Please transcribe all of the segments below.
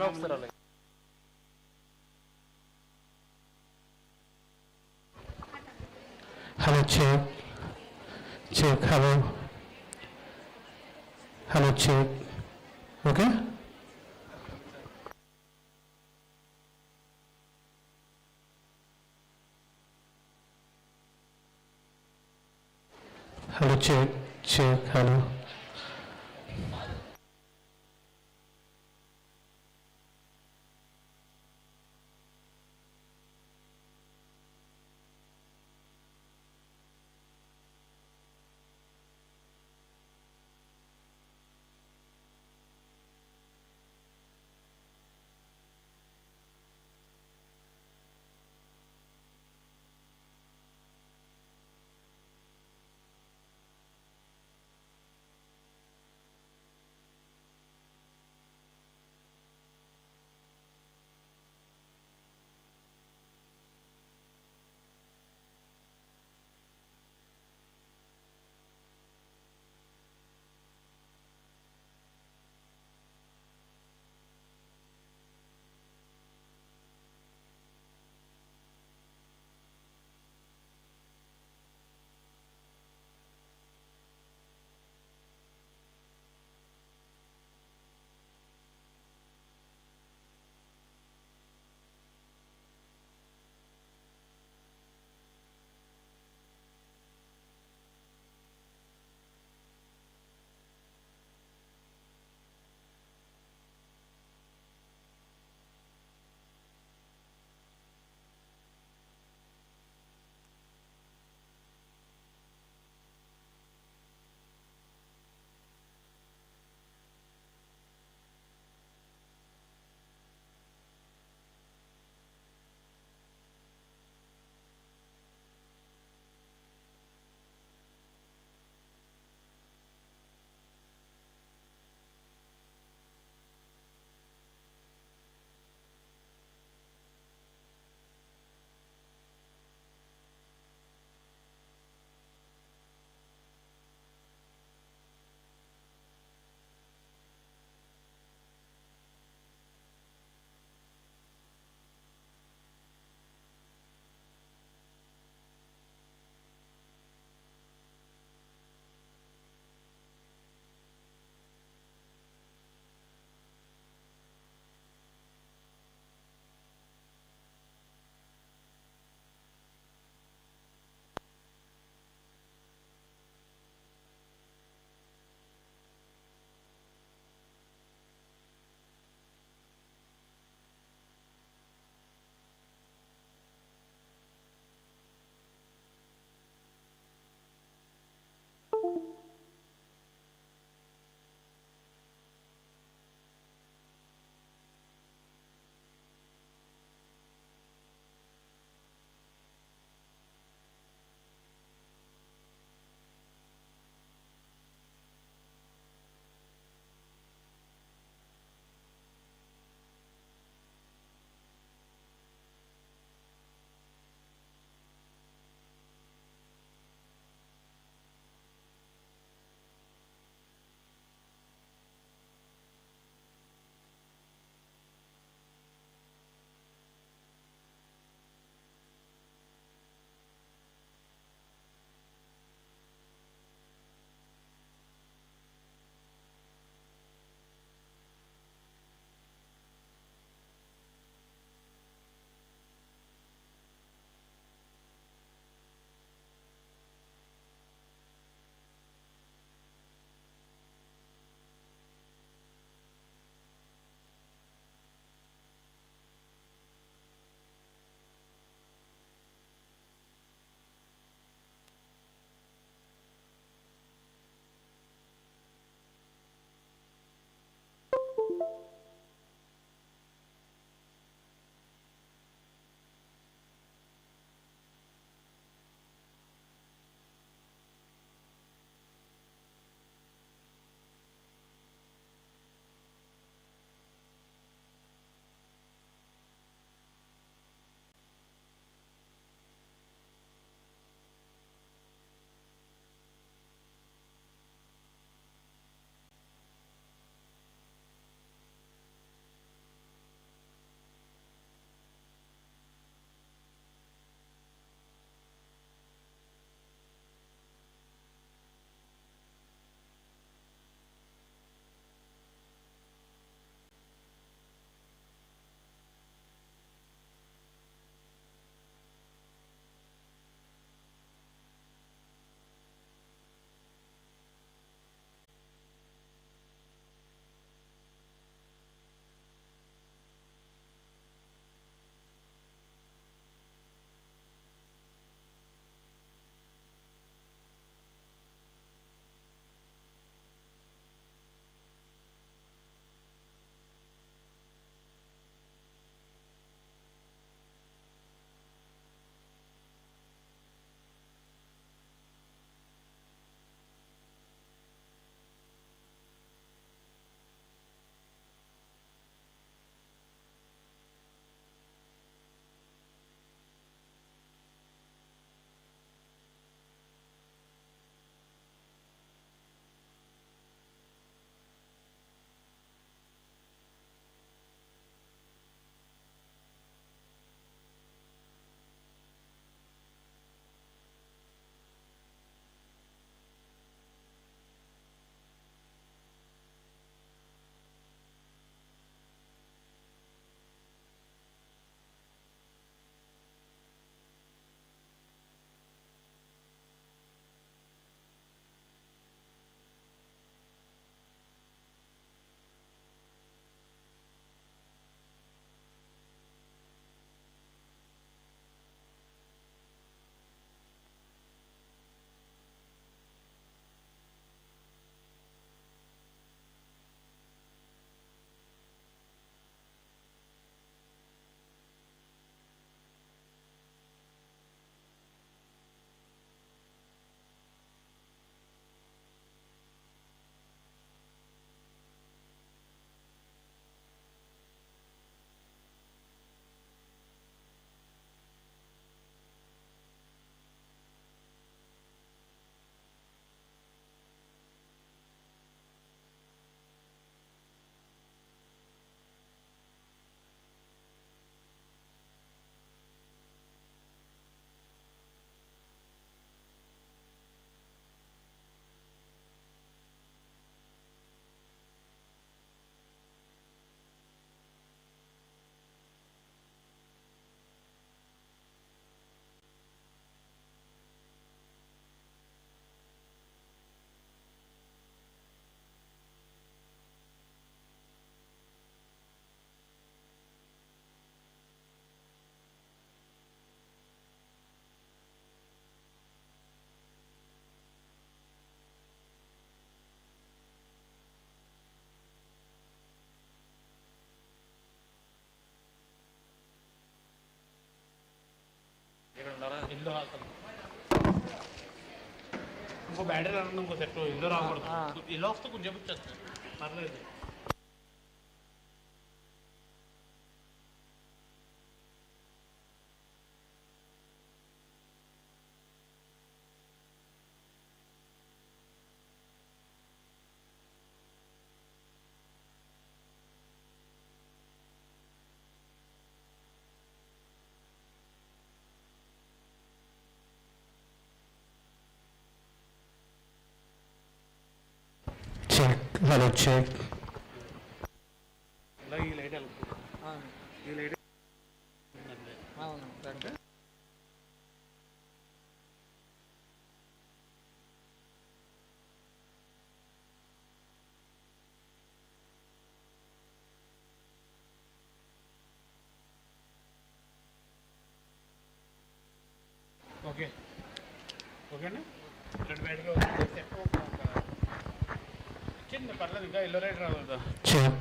ఒకసారి అలాగే. Hello, check. Check. Hello. Hello, check. Okay. Hello, check. Check. Hello. ఇంకో battery రాకుండా ఇంకో సెట్ ఇల్లు రాకూడదు ఇలా వస్తే కొంచెం వచ్చేస్తుంది పర్లేదు check, hello, check, ఇలా ఈ లైట్ వెళ్తుంది ఈ లైట్ అవును కరెక్ట్. ఓకే ఓకేనా రెండు బ్యాటరీ చిన్న పర్లేదు ఇంకా ఎల్లో లైట్ రాదు check,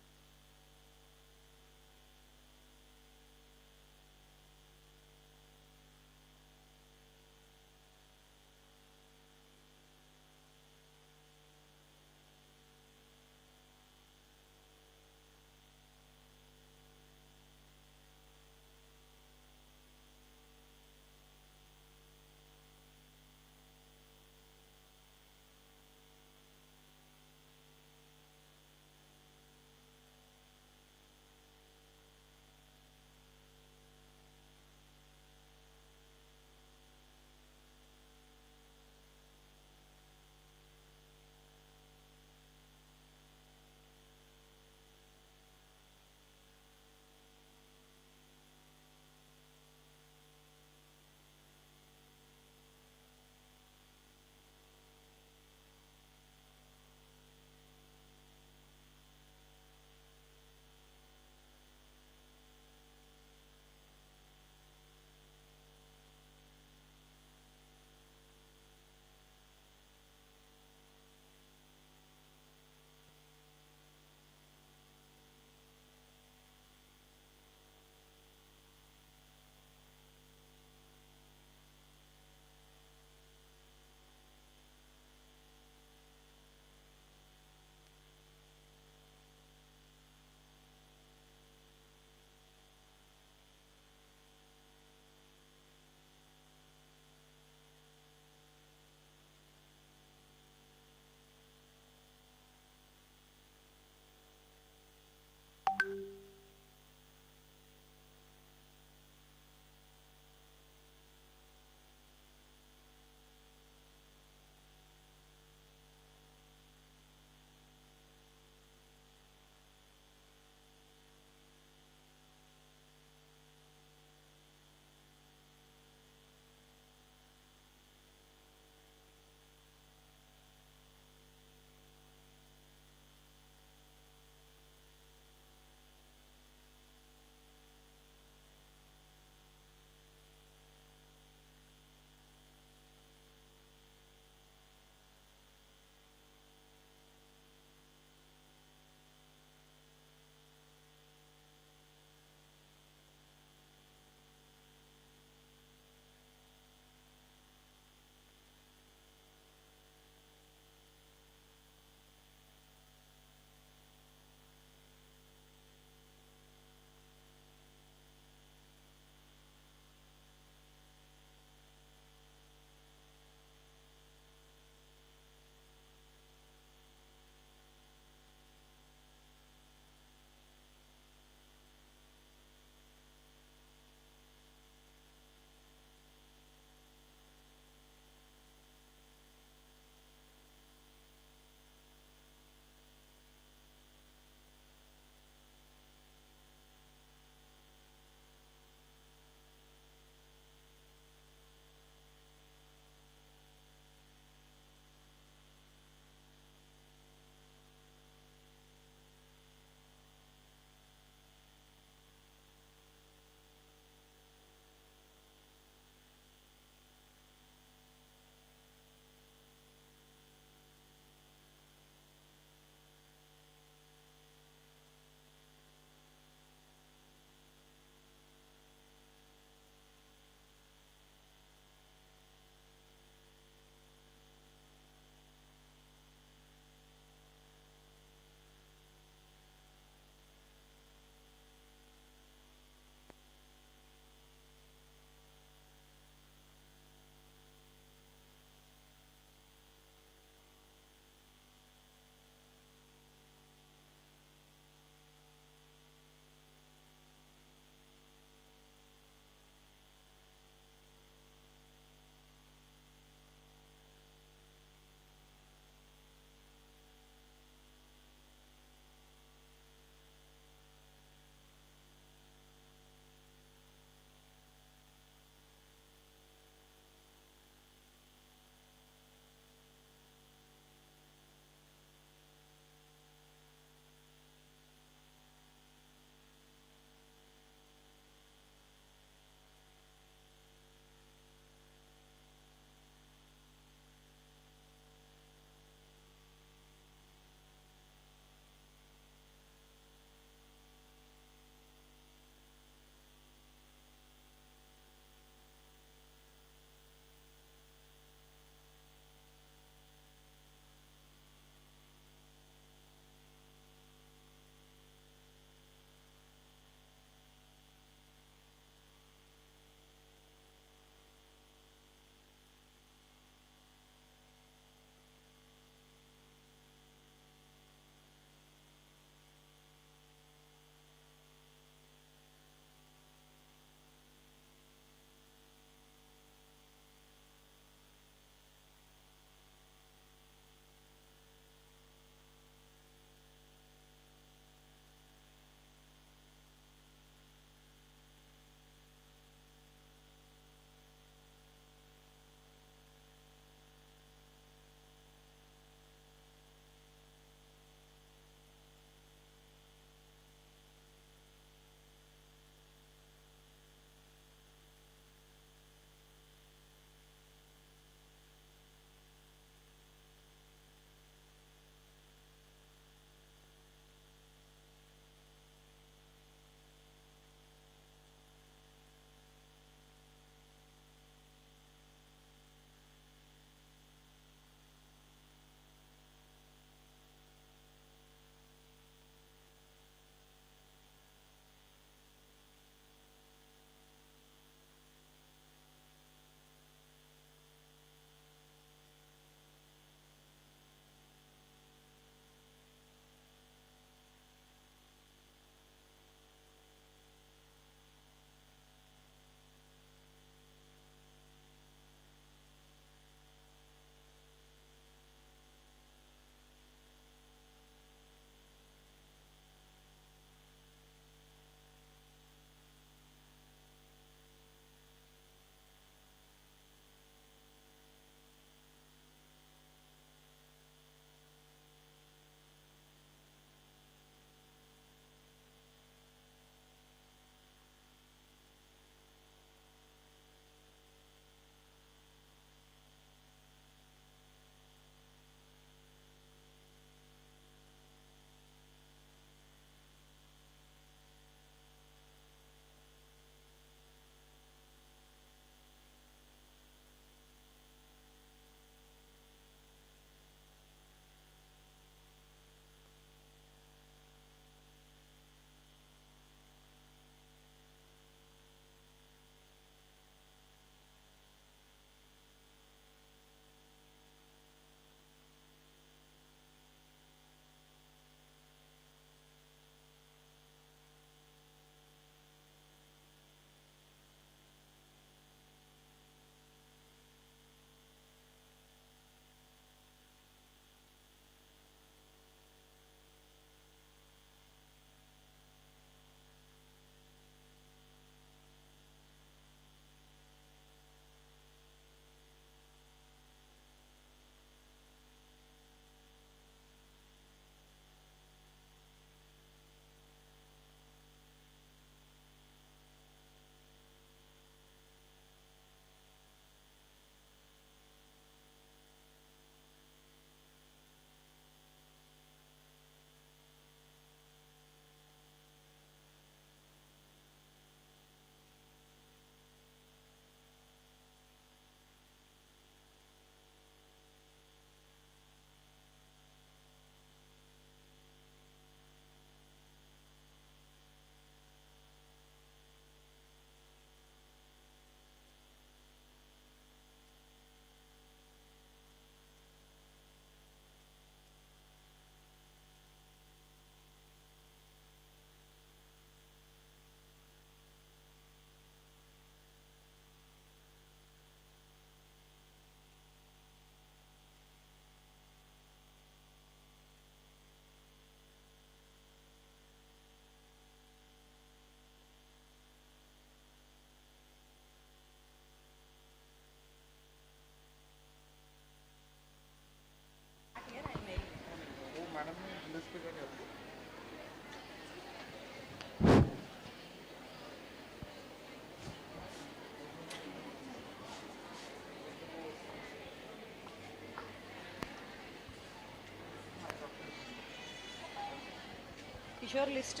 Sure list.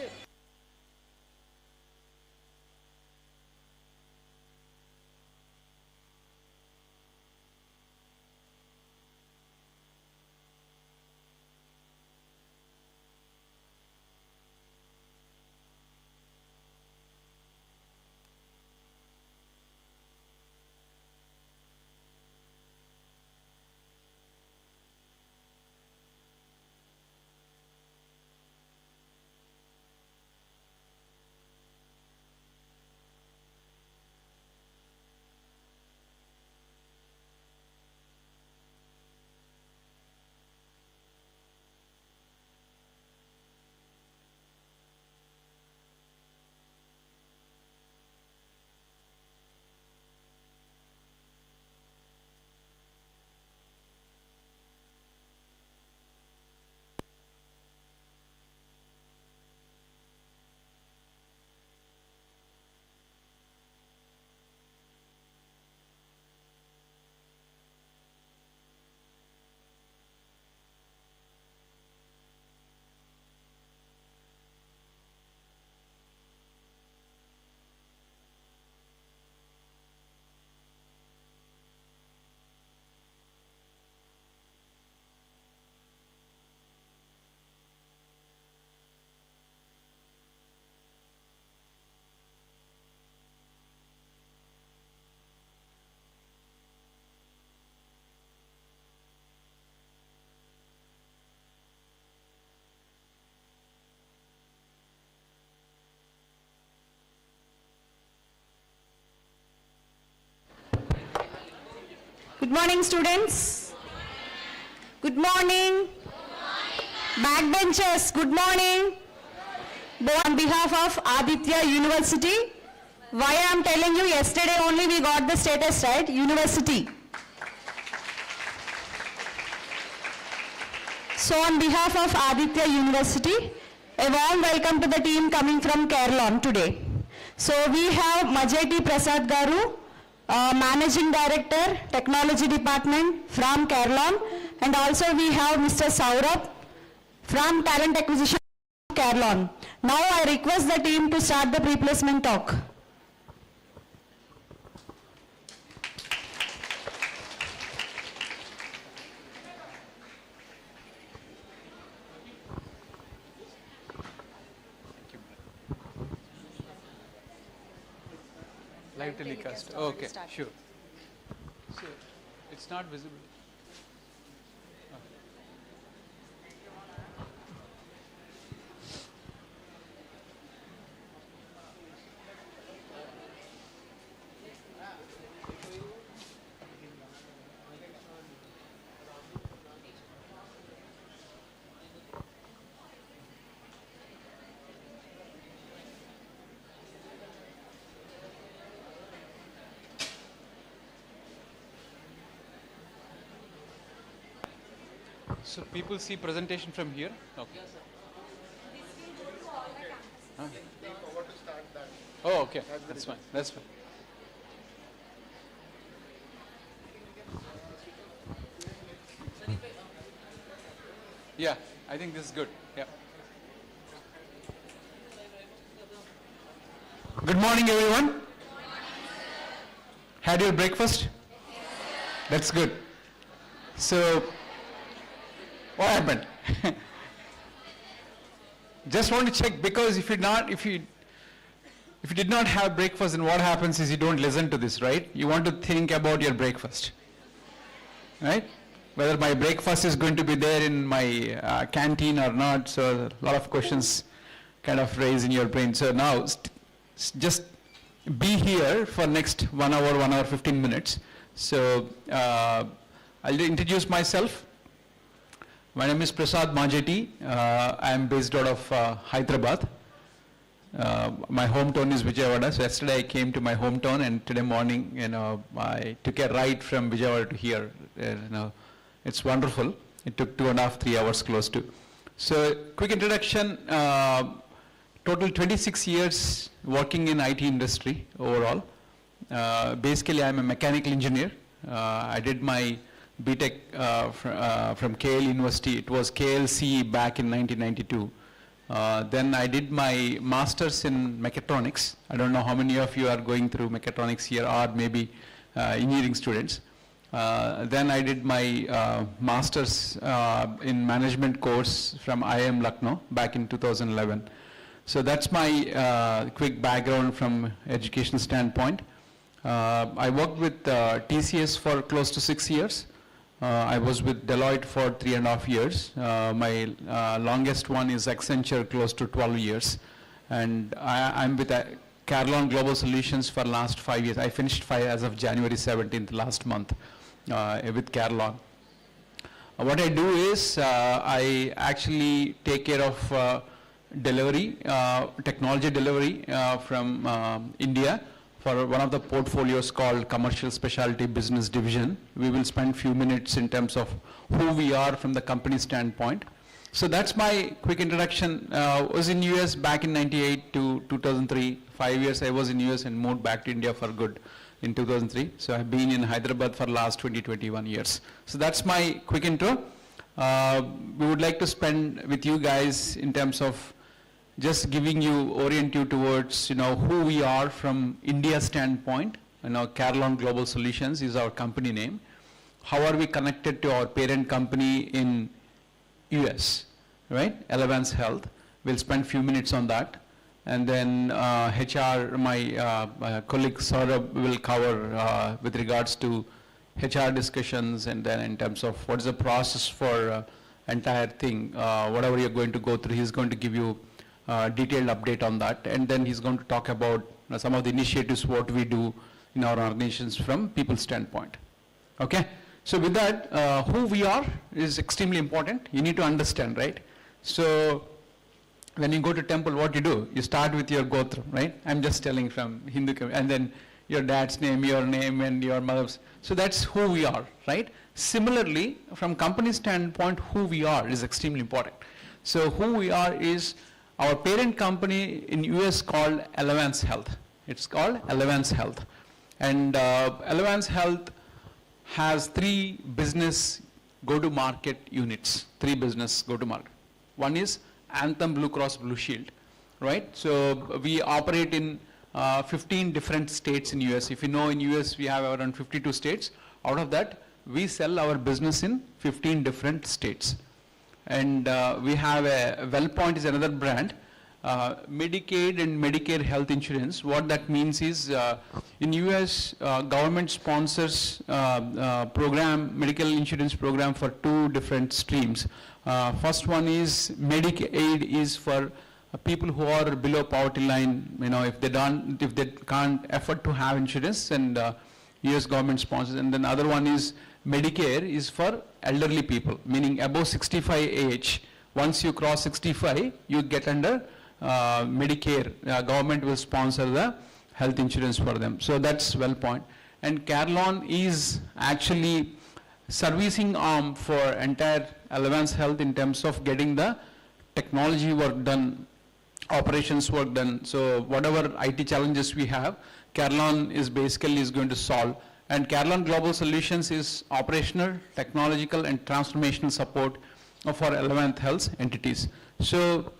Good morning, students. Good morning. Backbenchers, good morning. On behalf of Aditya University, why I am telling you, yesterday only we got the status, right? University. So on behalf of Aditya University, a warm welcome to the team coming from Carelon today. So we have Majeti Prasad Garu, Managing Director, Technology Department from Carelon, and also we have Mr. Saurabh from Talent Acquisition Carelon. Now I request the team to start the pre-placement talk. Live telecast. Okay, sure. So it's not visible. So people see presentation from here? Okay. Huh? Oh, okay. That's fine. That's fine. Yeah, I think this is good. Yeah. Good morning, everyone. Had your breakfast? That's good. So, what happened? Just want to check, because if you did not have breakfast, then what happens is you don't listen to this, right? You want to think about your breakfast, right? Whether my breakfast is going to be there in my canteen or not. So a lot of questions kind of raise in your brain. So now just be here for next 1 hour, 1 hour, 15 minutes. So I'll introduce myself. My name is Prasad Majeti. I am based out of Hyderabad. My hometown is Vijayawada. So yesterday I came to my hometown, and today morning, I took a ride from Vijayawada to here. It's wonderful. It took 2.5, 3 hours close to. So quick introduction. Total 26 years working in IT industry overall. Basically, I'm a mechanical engineer. I did my BTech from KL University. It was KLC back in 1992. Then I did my master's in mechatronics. I don't know how many of you are going through mechatronics here, or maybe engineering students. Then I did my master's in management course from IIM Lucknow back in 2011. So that's my quick background from education standpoint. I worked with TCS for close to 6 years. I was with Deloitte for 3.5 years. My longest one is Accenture, close to 12 years. And I'm with Carelon Global Solutions for last 5 years. I finished 5 as of January 17th last month with Carelon. What I do is I actually take care of delivery, technology delivery from India for one of the portfolios called Commercial Specialty Business Division. We will spend few minutes in terms of who we are from the company standpoint. So that's my quick introduction. Was in US back in 98 to 2003. 5 years I was in US and moved back to India for good in 2003. So I've been in Hyderabad for last 21 years. So that's my quick intro. We would like to spend with you guys in terms of just giving you, orient you towards, who we are from India standpoint. Carelon Global Solutions is our company name. How are we connected to our parent company in US, right? Elevance Health. We'll spend few minutes on that. And then HR, my colleague Saurabh will cover with regards to HR discussions, and then in terms of what is the process for entire thing, whatever you're going to go through, he's going to give you detailed update on that, and then he's going to talk about some of the initiatives what we do in our organizations from people standpoint. Okay, so with that, who we are is extremely important. You need to understand, right? So when you go to temple, what you do? You start with your gotra, right? I'm just telling from Hindu, and then your dad's name, your name, and your mother's. So that's who we are, right? Similarly, from company standpoint, who we are is extremely important. So who we are is our parent company in US called Elevance Health. It's called Elevance Health. And Elevance Health has 3 business go-to-market units, 3 business go-to-market. One is Anthem Blue Cross Blue Shield, right? So we operate in 15 different states in US. If you know, in US we have around 52 states. Out of that, we sell our business in 15 different states. And we have a WellPoint is another brand. Medicaid and Medicare health insurance. What that means is in US, government sponsors program, medical insurance program for 2 different streams. First one is Medicaid is for people who are below poverty line. If they can't afford to have insurance, and US government sponsors. And then other one is Medicare is for elderly people, meaning above 65 age. Once you cross 65, you get under Medicare. Government will sponsor the health insurance for them. So that's WellPoint. And Carelon is actually servicing arm for entire Elevance Health in terms of getting the technology work done, operations work done. So whatever IT challenges we have, Carelon is basically going to solve. And Carelon Global Solutions is operational, technological, and transformational support for Elevance Health entities. So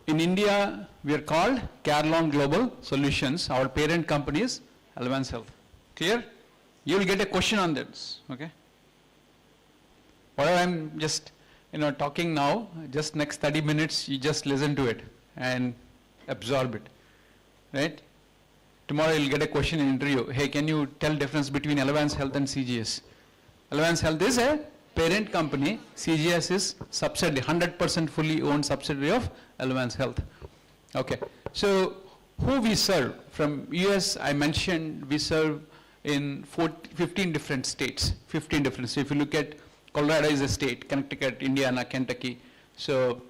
in India, we are called Carelon Global Solutions. Our parent company is Elevance Health. Clear? You will get a question on this. Okay. Whatever I'm just talking now, just next 30 minutes, you just listen to it and absorb it. Right? Tomorrow you'll get a question in interview. Hey, can you tell difference between Elevance Health and CGS? Elevance Health is a parent company. CGS is subsidiary, 100% fully owned subsidiary of Elevance Health. Okay. So who we serve? From US, I mentioned we serve in 15 different states. 15 different states. If you look at Colorado is a state, Connecticut, Indiana, Kentucky. So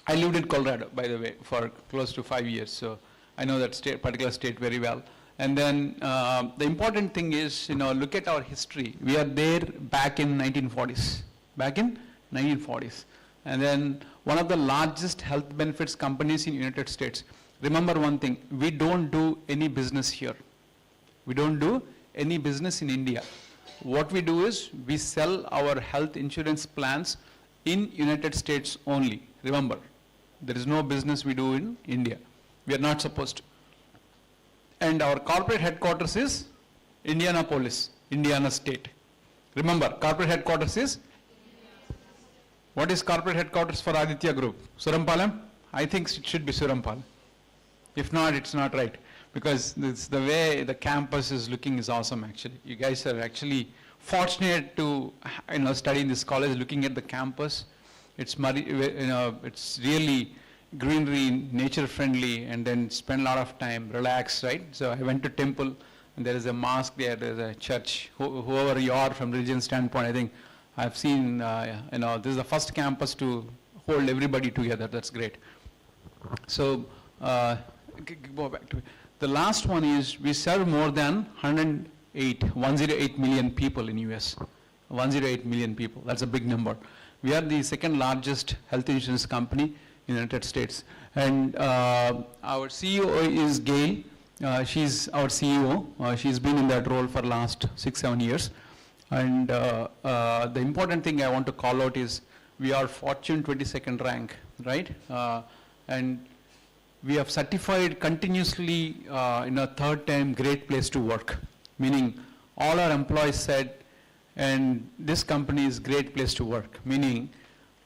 I lived in Colorado, by the way, for close to 5 years. So I know that particular state very well. And then the important thing is, look at our history. We are there back in 1940s. Back in 1940s. And then one of the largest health benefits companies in United States. Remember one thing, we don't do any business here. We don't do any business in India. What we do is we sell our health insurance plans in United States only. Remember, There is no business we do in India. We are not supposed to. And our corporate headquarters is Indianapolis, Indiana State. Remember, corporate headquarters is? What is corporate headquarters for Aditya Group? Surampalam? I think it should be Surampalam. If not, it's not right. Because the way the campus is looking is awesome actually. You guys are actually fortunate to study in this college, looking at the campus. It's it's really greenery, nature friendly, and then spend a lot of time, relax, right? So I went to temple, and there is a mosque there, there's a church. Whoever you are from religion standpoint, I think I've seen, this is the first campus to hold everybody together. That's great. So, go back to it. The last one is we serve more than 108 million people in US. 108 million people. That's a big number. We are the second largest health insurance company in the United States. And our CEO is Gail. She's our CEO. She's been in that role for the last 6-7 years. And the important thing I want to call out is we are Fortune 22nd rank, right? And we have certified continuously in a third time great place to work, meaning all our employees said, and this company is great place to work, meaning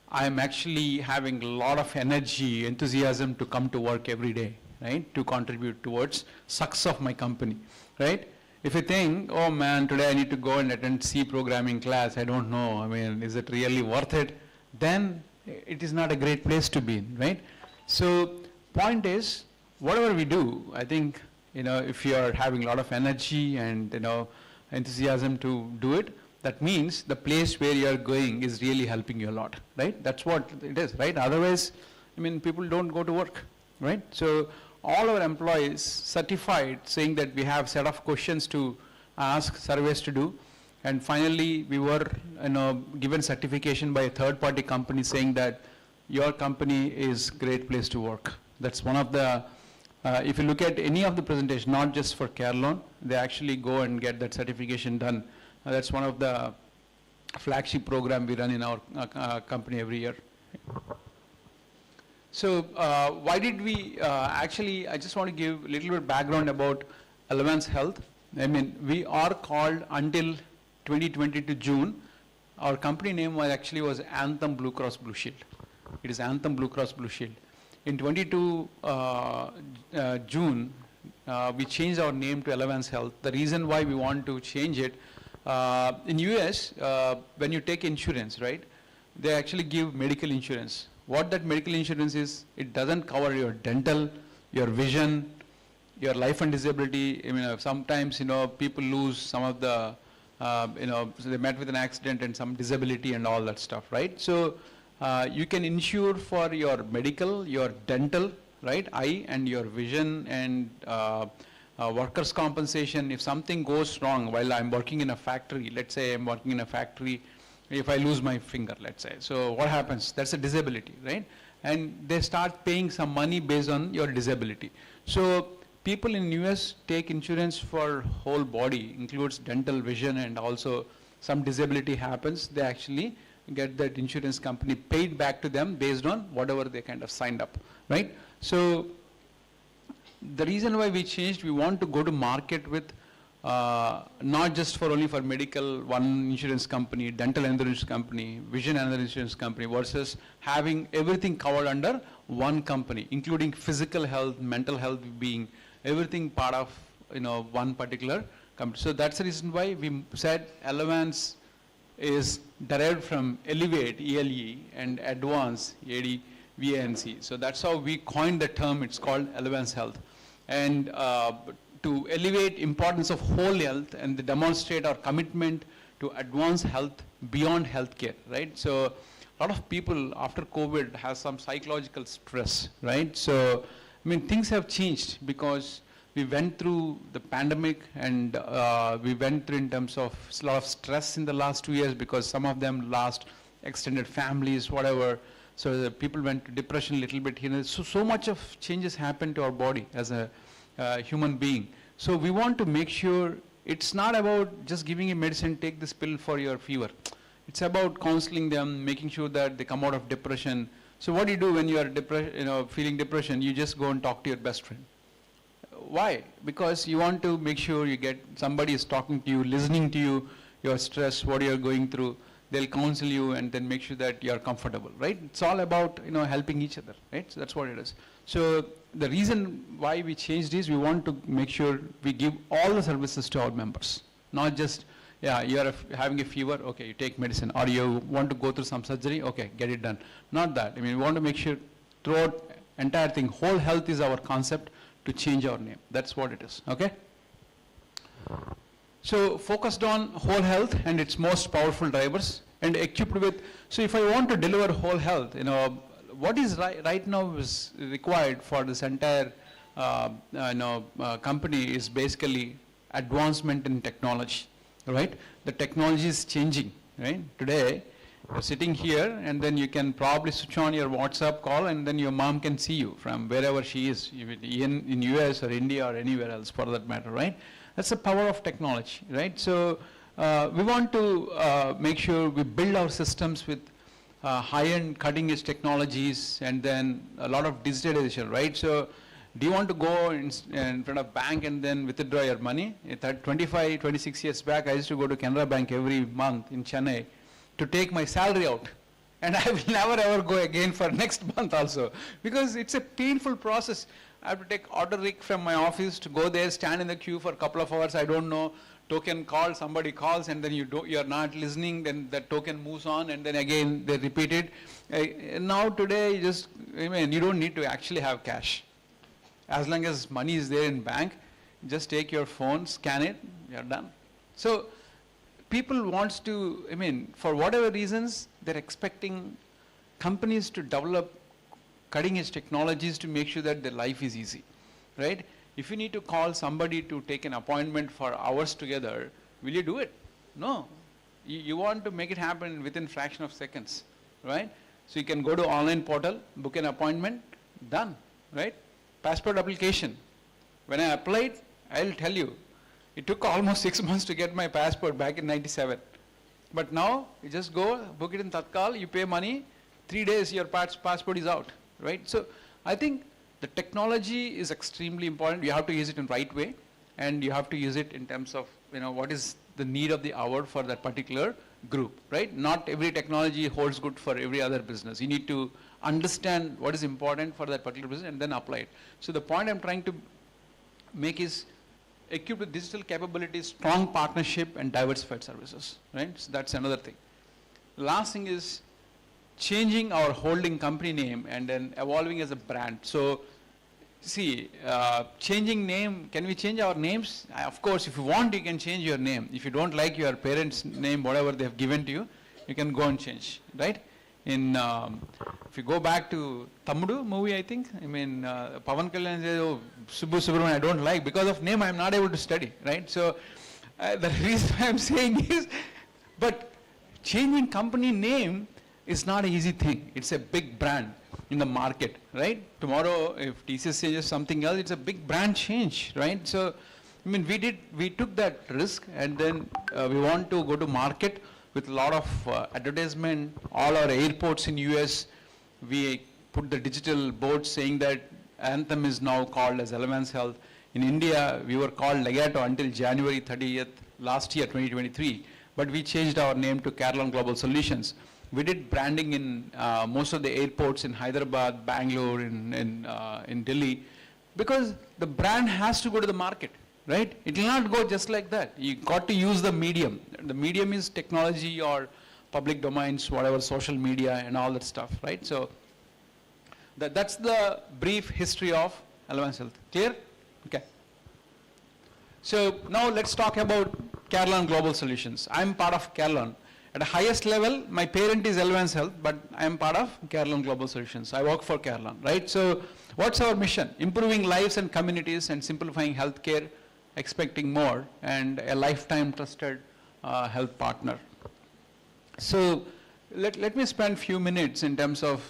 I'm actually having a lot of energy, enthusiasm to come to work every day, right? To contribute towards success of my company, right? If you think, oh man, today I need to go and attend C programming class, I don't know, I mean, is it really worth it? Then it is not a great place to be in, right? So point is, whatever we do, I think, if you are having a lot of energy and, enthusiasm to do it, that means the place where you are going is really helping you a lot, right? That's what it is, right? Otherwise, people don't go to work, right? So all our employees certified saying that we have set of questions to ask, surveys to do, and finally we were given certification by a third-party company saying that your company is great place to work. That's one of the, if you look at any of the presentation, not just for Carelon, they actually go and get that certification done. That's one of the flagship program we run in our company every year. So why did we, I just want to give a little bit background about Elevance Health. We are called until 2022 June. Our company name was Anthem Blue Cross Blue Shield. It is Anthem Blue Cross Blue Shield. In 22 June, we changed our name to Elevance Health. The reason why we want to change it, in US, when you take insurance, right, they actually give medical insurance. What that medical insurance is, it doesn't cover your dental, your vision, your life and disability. Sometimes, people lose some of the, so they met with an accident and some disability and all that stuff, right? So you can insure for your medical, your dental, right, eye and your vision and workers' compensation. If something goes wrong while I'm working in a factory, let's say I'm working in a factory, if I lose my finger, let's say, so what happens? That's a disability, right? And they start paying some money based on your disability. So people in US take insurance for whole body, includes dental, vision, and also some disability happens, they actually get that insurance company paid back to them based on whatever they kind of signed up, right? So the reason why we changed, we want to go to market with not just only for medical, one insurance company, dental another insurance company, vision another insurance company, versus having everything covered under one company, including physical health, mental health being everything part of one particular company. So that's the reason why we said Elevance is derived from Elevate, ELE, and Advance, ADVANC. So that's how we coined the term. It's called Elevance Health. And to elevate importance of whole health and to demonstrate our commitment to advance health beyond healthcare, right? So a lot of people after COVID have some psychological stress, right? So, things have changed because we went through the pandemic and we went through in terms of a lot of stress in the last 2 years because some of them lost extended families, whatever. So the people went to depression a little bit here. So much of changes happened to our body as a human being. So we want to make sure it's not about just giving a medicine, take this pill for your fever. It's about counseling them, making sure that they come out of depression. So what do you do when you are feeling depression? You just go and talk to your best friend. Why? Because you want to make sure you get somebody is talking to you, listening to you, your stress, what you are going through. They'll counsel you and then make sure that you are comfortable, right? It's all about helping each other, right? So that's what it is. So the reason why we changed is we want to make sure we give all the services to our members, not just you are having a fever, okay, you take medicine, or you want to go through some surgery, okay, get it done. Not that. I mean, we want to make sure throughout entire thing, whole health is our concept to change our name. That's what it is, okay? So focused on whole health and its most powerful drivers and equipped with, so if I want to deliver whole health, what is right now is required for this entire company is basically advancement in technology, right? The technology is changing, right? Today, you're sitting here and then you can probably switch on your WhatsApp call and then your mom can see you from wherever she is, in US or India or anywhere else for that matter, right? That's the power of technology, right? So we want to make sure we build our systems with high-end cutting-edge technologies and then a lot of digitalization, right? So do you want to go in front of bank and then withdraw your money? 25, 26 years back, I used to go to Canara Bank every month in Chennai to take my salary out. And I will never ever go again for next month also, because it's a painful process. I have to take order rig from my office to go there, stand in the queue for a couple of hours, I don't know, token call, somebody calls and then you're not listening, then the token moves on and then again they repeat it. Now today, you don't need to actually have cash. As long as money is there in bank, just take your phone, scan it, you're done. So people wants to, for whatever reasons, they're expecting companies to develop cutting-edge technologies to make sure that their life is easy, right? If you need to call somebody to take an appointment for hours together, will you do it? No. You want to make it happen within fraction of seconds, right? So you can go to online portal, book an appointment, done, right? Passport application. When I applied, I'll tell you, it took almost 6 months to get my passport back in '97. But now, you just go, book it in Tatkal, you pay money, 3 days your passport is out, right? So I think the technology is extremely important. You have to use it in right way, and you have to use it in terms of, what is the need of the hour for that particular group, right? Not every technology holds good for every other business. You need to understand what is important for that particular business and then apply it. So the point I'm trying to make is equipped with digital capabilities, strong partnership and diversified services, right? So that's another thing. Last thing is changing our holding company name and then evolving as a brand. So see, changing name, can we change our names? Of course, if you want, you can change your name. If you don't like your parents' name, whatever they have given to you, you can go and change, right? If you go back to Tammudu movie, I think, Pavan Kalyan says, oh, Subbu Subramanian, I don't like, because of name, I'm not able to study, right? So the reason I'm saying is, but changing company name is not an easy thing. It's a big brand in the market, right? Tomorrow, if TCS changes something else, it's a big brand change, right? So, we took that risk, and then we want to go to market with a lot of advertisement. All our airports in US, we put the digital boards saying that Anthem is now called as Elevance Health. In India, we were called Legato until January 30th last year, 2023, but we changed our name to Carelon Global Solutions. We did branding in most of the airports in Hyderabad, Bangalore, in Delhi, because the brand has to go to the market, right? It will not go just like that. You got to use the medium. The medium is technology or public domains, whatever, social media and all that stuff, right? So that's the brief history of Elevance Health. Clear? Okay. So now let's talk about Carelon Global Solutions. I'm part of Carelon. At the highest level, my parent is Elevance Health, but I am part of Carelon Global Solutions. I work for Carelon, right? So what's our mission? Improving lives and communities and simplifying healthcare, expecting more, and a lifetime trusted health partner. So let me spend few minutes in terms of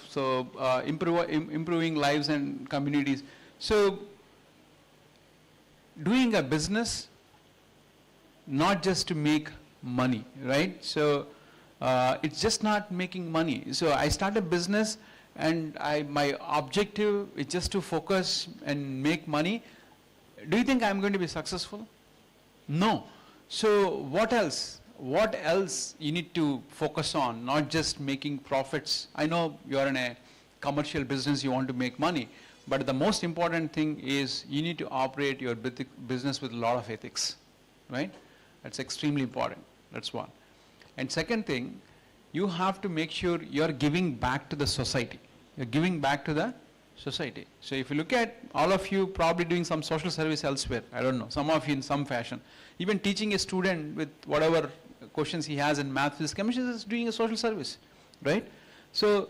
improving lives and communities. So doing a business, not just to make money, right? So it's just not making money. So I start a business and my objective is just to focus and make money, do you think I'm going to be successful? No. So what else? What else you need to focus on, not just making profits? I know you're in a commercial business, you want to make money, but the most important thing is you need to operate your business with a lot of ethics, right? That's extremely important. That's one. And second thing, you have to make sure you're giving back to the society. You're giving back to the society. So if you look at all of you probably doing some social service elsewhere, I don't know, some of you in some fashion, even teaching a student with whatever questions he has in math, physics, chemistry is doing a social service, right? So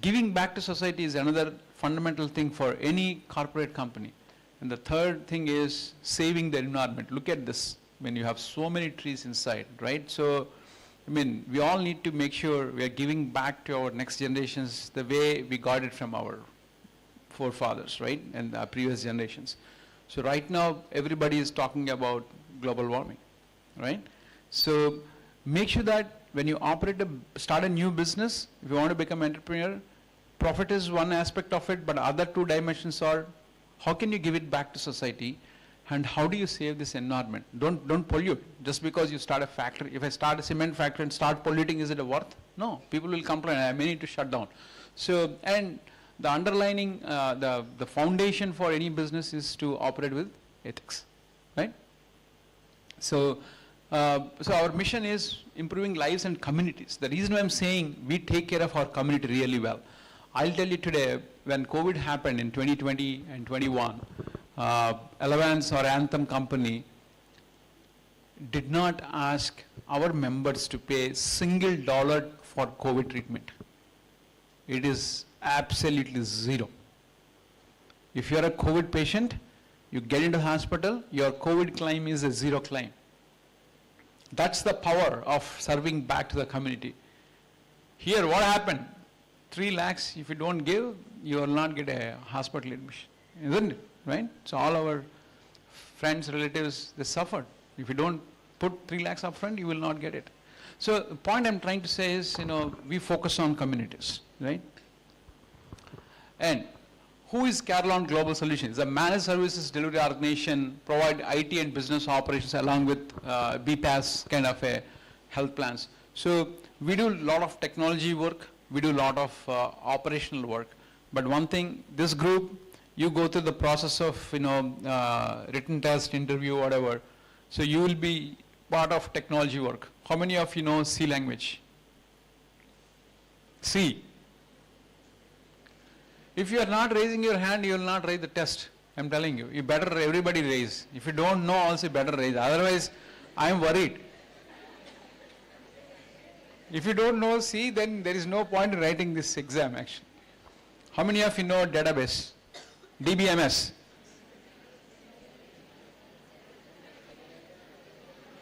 giving back to society is another fundamental thing for any corporate company. And the third thing is saving the environment. Look at this, when you have so many trees inside, right? So, I mean, we all need to make sure we are giving back to our next generations the way we got it from our forefathers, right? And the previous generations. So right now, everybody is talking about global warming, right? So make sure that when you start a new business, if you want to become an entrepreneur, profit is one aspect of it, but other two dimensions are how can you give it back to society, and how do you save this environment? Don't pollute. Just because you start a factory, if I start a cement factory and start polluting, is it a worth? No, people will complain, I may need to shut down. So, and the underlining, the foundation for any business is to operate with ethics, right? So, so our mission is improving lives and communities. The reason why I'm saying we take care of our community really well. I'll tell you today, when COVID happened in 2020 and 21, Elevance or Anthem company did not ask our members to pay $1 for COVID treatment. It is absolutely zero. If you are a COVID patient, you get into hospital, your COVID claim is a zero claim. That's the power of serving back to the community. Here, what happened? 3 lakhs, if you don't give, you will not get a hospital admission, isn't it? Right? So all our friends, relatives, they suffered. If you don't put 3 lakhs up front, you will not get it. So the point I'm trying to say is, we focus on communities, right? And who is Carelon Global Solutions? It's a managed services delivery organization, provide IT and business operations along with BPaaS kind of a health plans. So we do a lot of technology work, we do a lot of operational work. But one thing, this group, you go through the process of, written test, interview, whatever. So you will be part of technology work. How many of you know C language? C. If you are not raising your hand, you will not raise the test. I'm telling you. You better everybody raise. If you don't know, also better raise. Otherwise, I am worried. If you don't know C, then there is no point in writing this exam actually. How many of you know database? DBMS.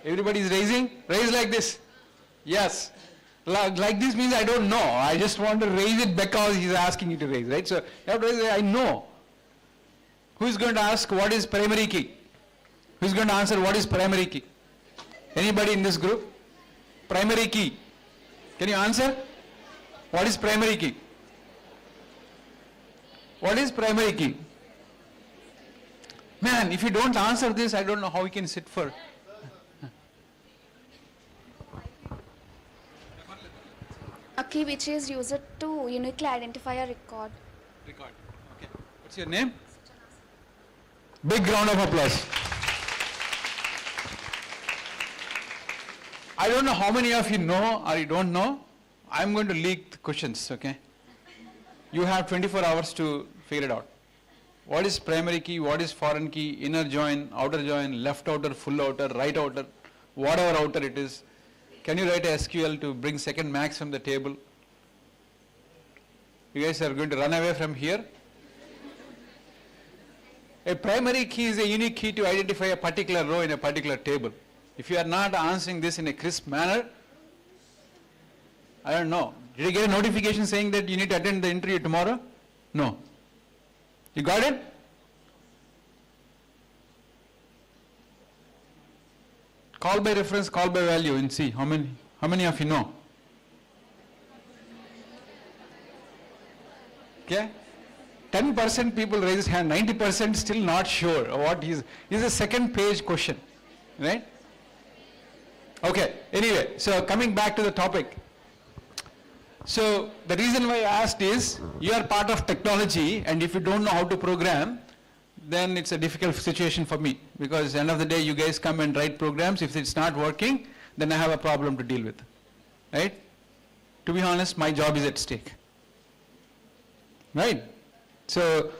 Everybody is raising? Raise like this. Yes. Like this means I don't know. I just want to raise it because he's asking you to raise, right? So you have to raise it, I know. Who is going to ask what is primary key? Who is going to answer what is primary key? Anybody in this group? Primary key. Can you answer? What is primary key? What is primary key? Man, if you don't answer this, I don't know how we can sit for. A key which is used to uniquely identify a record. Record. Okay. What's your name? Big round of applause. I don't know how many of you know or you don't know. I'm going to leak the questions, okay? You have 24 hours to figure it out. What is primary key? What is foreign key? Inner join, outer join, left outer, full outer, right outer, whatever outer it is. Can you write a SQL to bring second max from the table? You guys are going to run away from here? A primary key is a unique key to identify a particular row in a particular table. If you are not answering this in a crisp manner, I don't know. Did you get a notification saying that you need to attend the interview tomorrow? No. You got it? Call by reference, call by value and see how many of you know. Okay? 10% people raise hand, 90% still not sure what is. This is a second page question, right? Okay, anyway, so coming back to the topic. So the reason why I asked is, you are part of technology, and if you don't know how to program, then it's a difficult situation for me, because at the end of the day you guys come and write programs. If it's not working, then I have a problem to deal with, right? To be honest, my job is at stake, right? So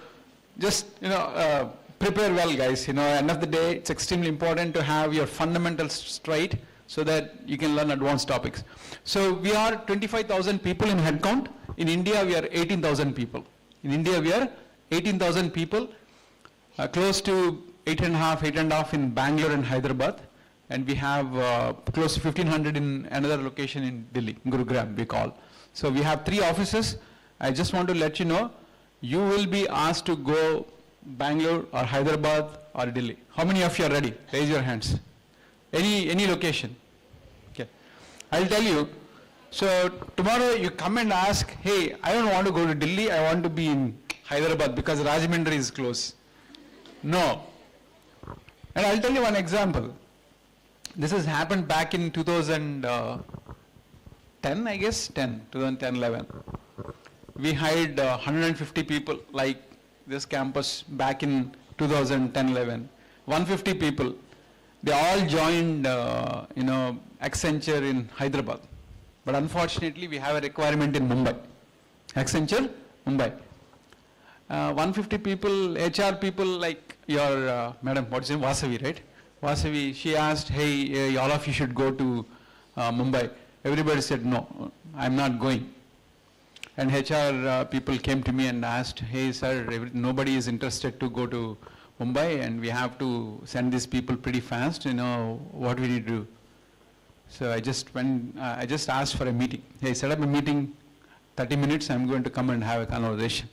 just, prepare well, guys. End of the day, it's extremely important to have your fundamentals straight so that you can learn advanced topics. So we are 25,000 people in headcount. In India, we are 18,000 people. In India, we are 18,000 people, close to 8.5 in Bangalore and Hyderabad. And we have close to 1,500 in another location in Delhi, Gurugram we call. So we have 3 offices. I just want to let you know, you will be asked to go Bangalore or Hyderabad or Delhi. How many of you are ready? Raise your hands. Any location. Okay. I'll tell you. So tomorrow you come and ask, hey, I don't want to go to Delhi, I want to be in Hyderabad because Rajahmundry is close. No. And I'll tell you one example. This has happened back in 2010, I guess, 2010-11. We hired 150 people, like this campus back in 2010-11. 150 people. They all joined, Accenture in Hyderabad. But unfortunately, we have a requirement in Mumbai. Accenture, Mumbai. 150 people, HR people like your, madam, what's your name? Vasavi, right? Vasavi, she asked, hey, all of you should go to Mumbai. Everybody said, no, I'm not going. And HR people came to me and asked, hey, sir, nobody is interested to go to Mumbai and we have to send these people pretty fast, what we need to do. So I just asked for a meeting. Hey, set up a meeting, 30 minutes, I'm going to come and have a conversation.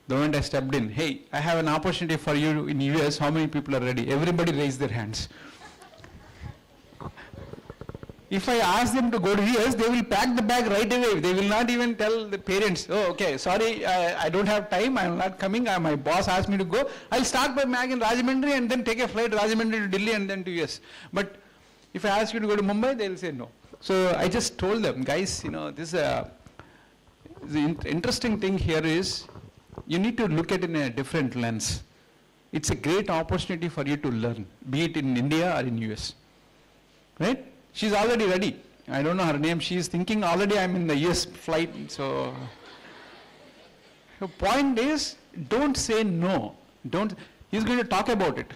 The moment I stepped in, hey, I have an opportunity for you in US, how many people are ready? Everybody raised their hands. If I ask them to go to US, they will pack the bag right away. They will not even tell the parents, oh, okay, sorry, I don't have time, I'm not coming, my boss asked me to go. I'll start by Mag in Rajahmundry and then take a flight Rajahmundry to Delhi and then to US. But if I ask you to go to Mumbai, they will say no. So I just told them, guys, the interesting thing here is, you need to look at it in a different lens. It's a great opportunity for you to learn, be it in India or in US, right? She's already ready. I don't know her name. She's thinking already I'm in the US flight. So the point is, don't say no. He's going to talk about it.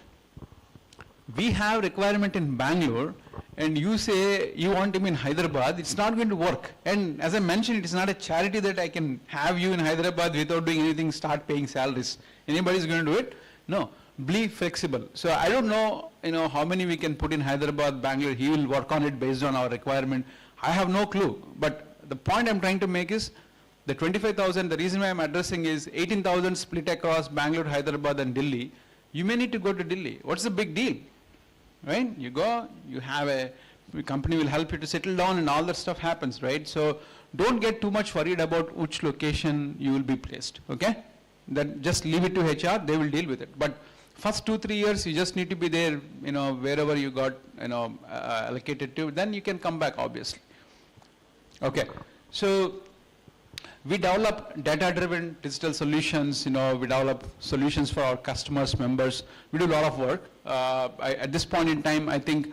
We have requirement in Bangalore and you say you want him in Hyderabad, it's not going to work. And as I mentioned, it is not a charity that I can have you in Hyderabad without doing anything, start paying salaries. Anybody is going to do it? No. Be flexible. So I don't know, how many we can put in Hyderabad, Bangalore. He will work on it based on our requirement. I have no clue. But the point I'm trying to make is, the 25,000, the reason why I'm addressing is 18,000 split across Bangalore, Hyderabad and Delhi. You may need to go to Delhi. What's the big deal? Right? You go, you have a company will help you to settle down and all that stuff happens, right? So don't get too much worried about which location you will be placed, okay? Then just leave it to HR, they will deal with it. But first 2-3 years, you just need to be there, wherever you got, allocated to, then you can come back, obviously. Okay, so we develop data-driven digital solutions, we develop solutions for our customers, members. We do a lot of work. At this point in time, I think,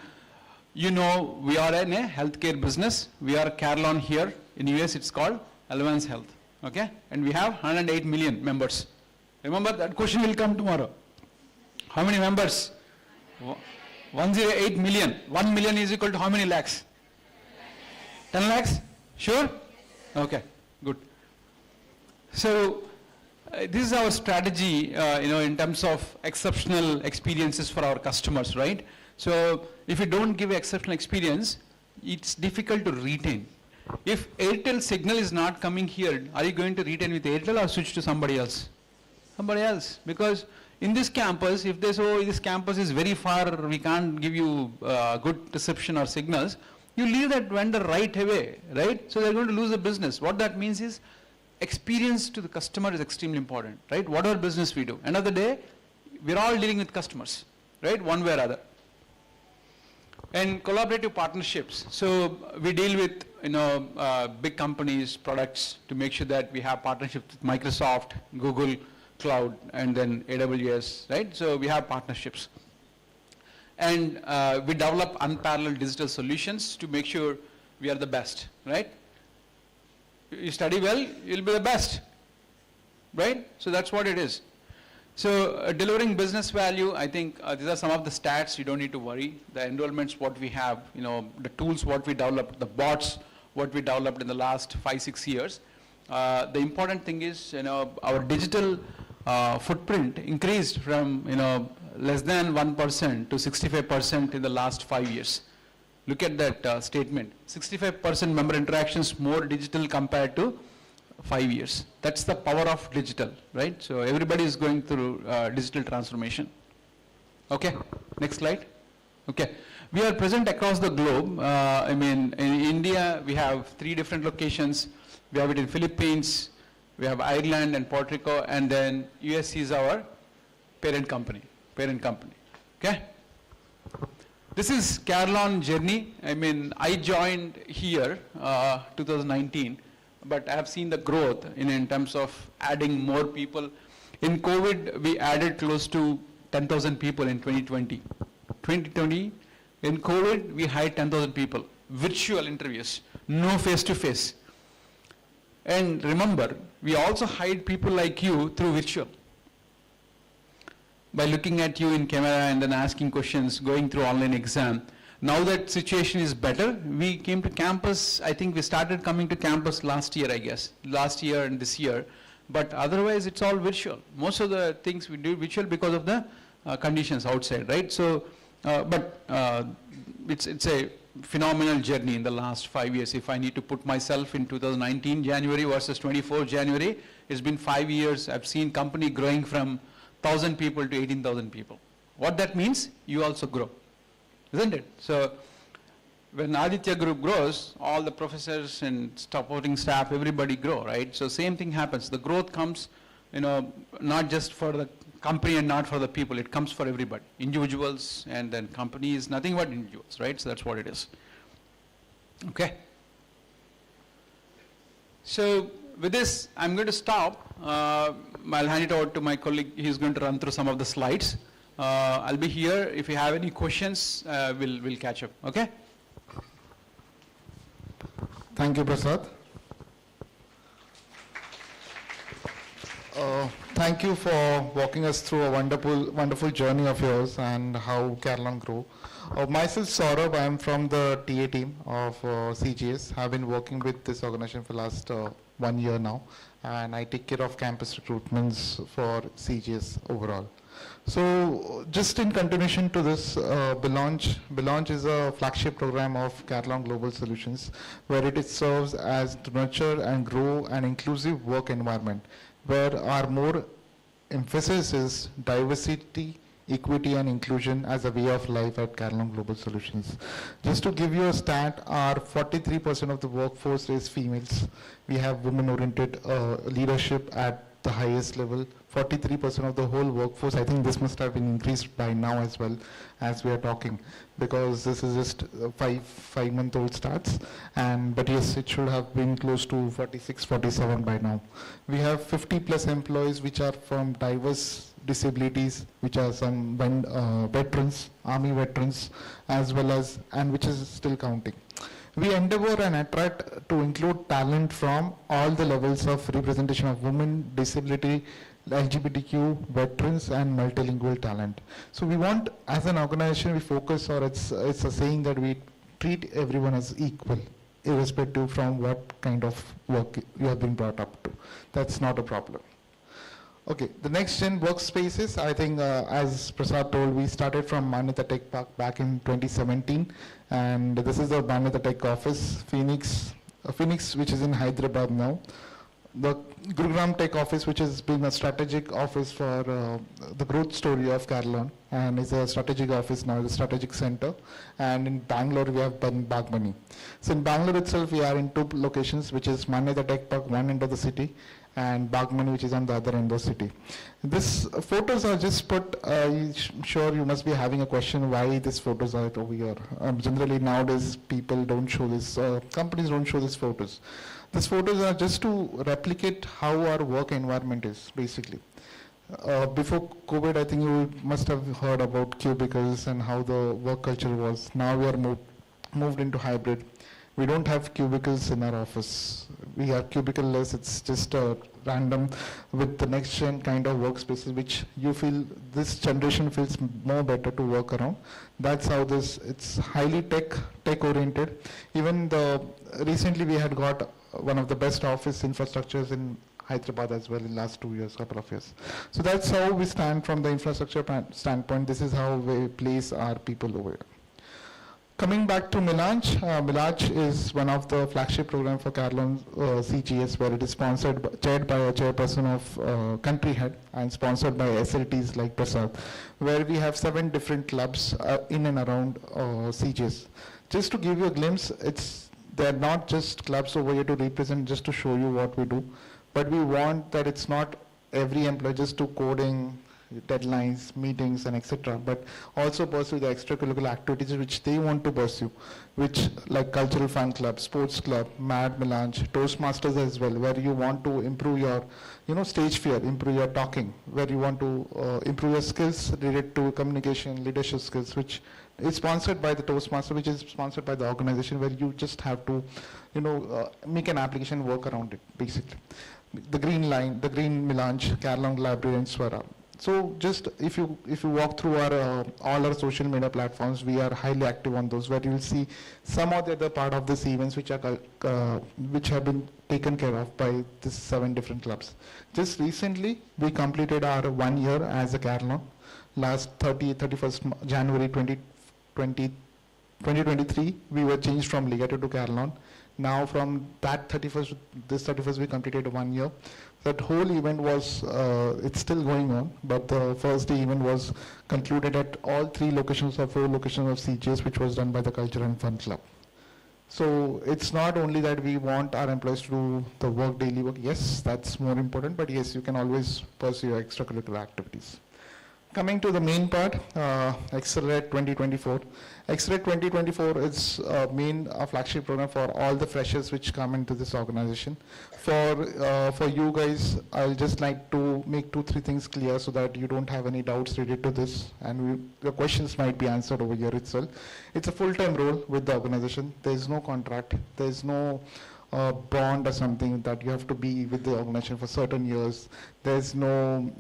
we are in a healthcare business. We are Carelon here. In US, it's called Alliance Health, okay? And we have 108 million members. Remember, that question will come tomorrow. How many members? 108 million. 1 million is equal to how many lakhs? 10 lakhs? Sure? Okay, good. So, this is our strategy, in terms of exceptional experiences for our customers, right? So, if you don't give exceptional experience, it's difficult to retain. If Airtel signal is not coming here, are you going to retain with Airtel or switch to somebody else? Somebody else. Because in this campus, if they say, oh, this campus is very far, we can't give you good reception or signals, you leave that vendor right away, right? So they're going to lose the business. What that means is, experience to the customer is extremely important, right? Whatever business we do. End of the day, we're all dealing with customers, right? One way or other. And collaborative partnerships. So we deal with, big companies, products to make sure that we have partnerships with Microsoft, Google Cloud, and then AWS, right? So we have partnerships. And we develop unparalleled digital solutions to make sure we are the best, right? You study well, you'll be the best, right? So that's what it is. So delivering business value, I think these are some of the stats. You don't need to worry. The enrollments, what we have, the tools, what we developed, the bots, what we developed in the last 5-6 years. The important thing is, our digital footprint increased from, less than 1% to 65% in the last 5 years. Look at that statement. 65% member interactions more digital compared to 5 years. That's the power of digital, right? So everybody is going through digital transformation. Okay, next slide. Okay, we are present across the globe. In India, we have 3 different locations. We have it in Philippines, we have Ireland and Puerto Rico, and then US is our parent company. Okay? This is Carelon journey. I joined here 2019, but I have seen the growth in terms of adding more people. In COVID, we added close to 10,000 people in 2020. 2020, in COVID, we hired 10,000 people. Virtual interviews, no face-to-face. And remember, we also hired people like you through virtual. By looking at you in camera and then asking questions, going through online exam. Now that situation is better, we came to campus. I think we started coming to campus last year, I guess. Last year and this year. But otherwise, it's all virtual. Most of the things we do virtual because of the conditions outside, right? So, it's a phenomenal journey in the last 5 years. If I need to put myself in 2019 January versus 24 January, it's been 5 years. I've seen company growing from 1,000 people to 18,000 people. What that means, you also grow, isn't it? So when Aditya group grows, all the professors and supporting staff, everybody grow, right? So same thing happens. The growth comes, not just for the company and not for the people. It comes for everybody, individuals, and then companies, nothing but individuals, right? So that's what it is. Okay. So with this, I'm going to stop. I'll hand it over to my colleague. He's going to run through some of the slides. I'll be here. If you have any questions, we'll catch up. Okay? Thank you, Prasad. Thank you for walking us through a wonderful journey of yours and how Carelon grew. Myself, Saurabh, I am from the TA team of CGS. I've been working with this organization for the last 1 year now, and I take care of campus recruitments for CGS overall. So just in continuation to this, Belaunch is a flagship program of Carelon Global Solutions, where it serves as to nurture and grow an inclusive work environment, where our more emphasis is diversity, equity and inclusion as a way of life at Carelon Global Solutions. Just to give you a stat, our 43% of the workforce is females. We have women-oriented leadership at the highest level. 43% of the whole workforce. I think this must have been increased by now as well as we are talking, because this is just 5-month-old stats. But yes, it should have been close to 46, 47 by now. We have 50 plus employees which are from diverse disabilities, which are some veterans, army veterans, as well as, and which is still counting. We endeavor and attract to include talent from all the levels of representation of women, disability, LGBTQ, veterans, and multilingual talent. So we want, as an organization, we focus, or it's a saying that we treat everyone as equal, irrespective from what kind of work you have been brought up to. That's not a problem. Okay, the next gen workspaces, I think as Prasad told, we started from Manyata Tech Park back in 2017, and this is the Manyata Tech office, Phoenix, which is in Hyderabad now. The Gurugram Tech office, which has been a strategic office for the growth story of Carelon, and is a strategic office now, the strategic center. And in Bangalore, we have Bagmani. So in Bangalore itself, we are in two locations, which is Manyata Tech Park, one end of the city, and Bagmani, which is on the other end of the city. These photos are just put, sure you must be having a question why these photos are over here. Generally nowadays, people don't show this, companies don't show these photos. These photos are just to replicate how our work environment is, basically. Before COVID, I think you must have heard about cubicles and how the work culture was. Now we are moved into hybrid. We don't have cubicles in our office. We are cubicle-less. It's just a random with the next-gen kind of workspaces, which you feel this generation feels more better to work around. That's how it's highly tech-oriented. Even recently we had got one of the best office infrastructures in Hyderabad as well in last 2 years, couple of years. So that's how we stand from the infrastructure standpoint. This is how we place our people over here. Coming back to Milange, Milange is one of the flagship program for Carelon CGS, where it is chaired by a chairperson of country head and sponsored by SLTs like Prasad, where we have 7 different clubs in and around CGS. Just to give you a glimpse, they're not just clubs over here to represent, just to show you what we do, but we want that it's not every employee just to coding, deadlines, meetings, and etc., but also pursue the extracurricular activities which they want to pursue, which like cultural fun club, sports club, Mad Melange, Toastmasters as well, where you want to improve your, stage fear, improve your talking, where you want to improve your skills related to communication, leadership skills, which is sponsored by the Toastmaster, which is sponsored by the organization, where you just have to, make an application work around it, basically. The green line, the green Melange, Carelon Library, and Swara. So just if you walk through all our social media platforms, we are highly active on those, where you will see some of the other part of these events which have been taken care of by these 7 different clubs. Just recently, we completed our 1 year as a Carelon. Last 31st January 2023, we were changed from Legato to Carelon. Now from that 31st, we completed 1 year. That whole event was, it's still going on, but the first day event was concluded at all 3 locations or 4 locations of CGS, which was done by the Culture and Fun Club. So it's not only that we want our employees to do the work, daily work. Yes, that's more important, but yes, you can always pursue your extracurricular activities. Coming to the main part, Accelerate 2024. Accelerate 2024 is a flagship program for all the freshers which come into this organization. For you guys, I'll just like to make 2-3 things clear so that you don't have any doubts related to this, and your questions might be answered over here itself. It's a full-time role with the organization. There is no contract. There is no bond or something that you have to be with the organization for certain years. There's no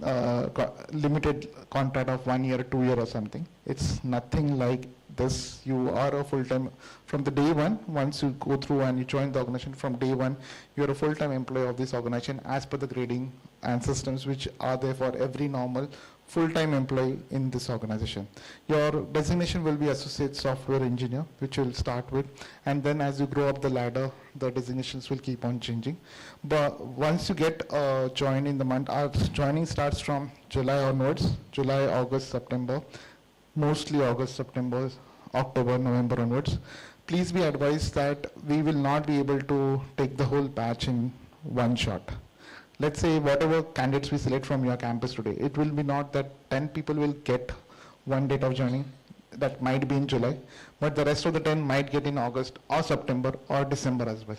limited contract of 1 year, 2 year or something. It's nothing like this. You are a full-time from the day one. Once you go through and you join the organization, from day one, you're a full-time employee of this organization as per the grading and systems which are there for every normal full-time employee in this organization. Your designation will be associate software engineer, which you'll start with, and then as you grow up the ladder, the designations will keep on changing. But once you get joined in the month, our joining starts from July onwards, July, August, September, mostly August, September, October, November onwards. Please be advised that we will not be able to take the whole batch in one shot. Let's say whatever candidates we select from your campus today, it will be not that 10 people will get one date of joining. That might be in July, but the rest of the 10 might get in August or September or December as well.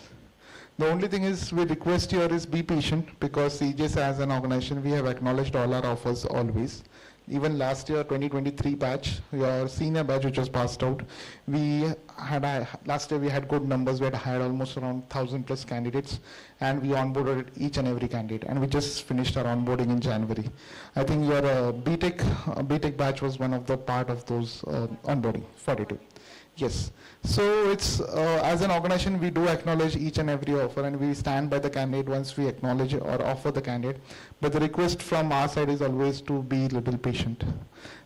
The only thing is we request here is be patient, because CGS as an organization, we have acknowledged all our offers always. Even last year, 2023 batch, your senior batch which was passed out, last year we had good numbers. We had hired almost around 1,000 plus candidates, and we onboarded each and every candidate, and we just finished our onboarding in January. I think your BTech batch was one of the part of those onboarding, 42. Yes. So it's, as an organization, we do acknowledge each and every offer, and we stand by the candidate once we acknowledge or offer the candidate. But the request from our side is always to be a little patient,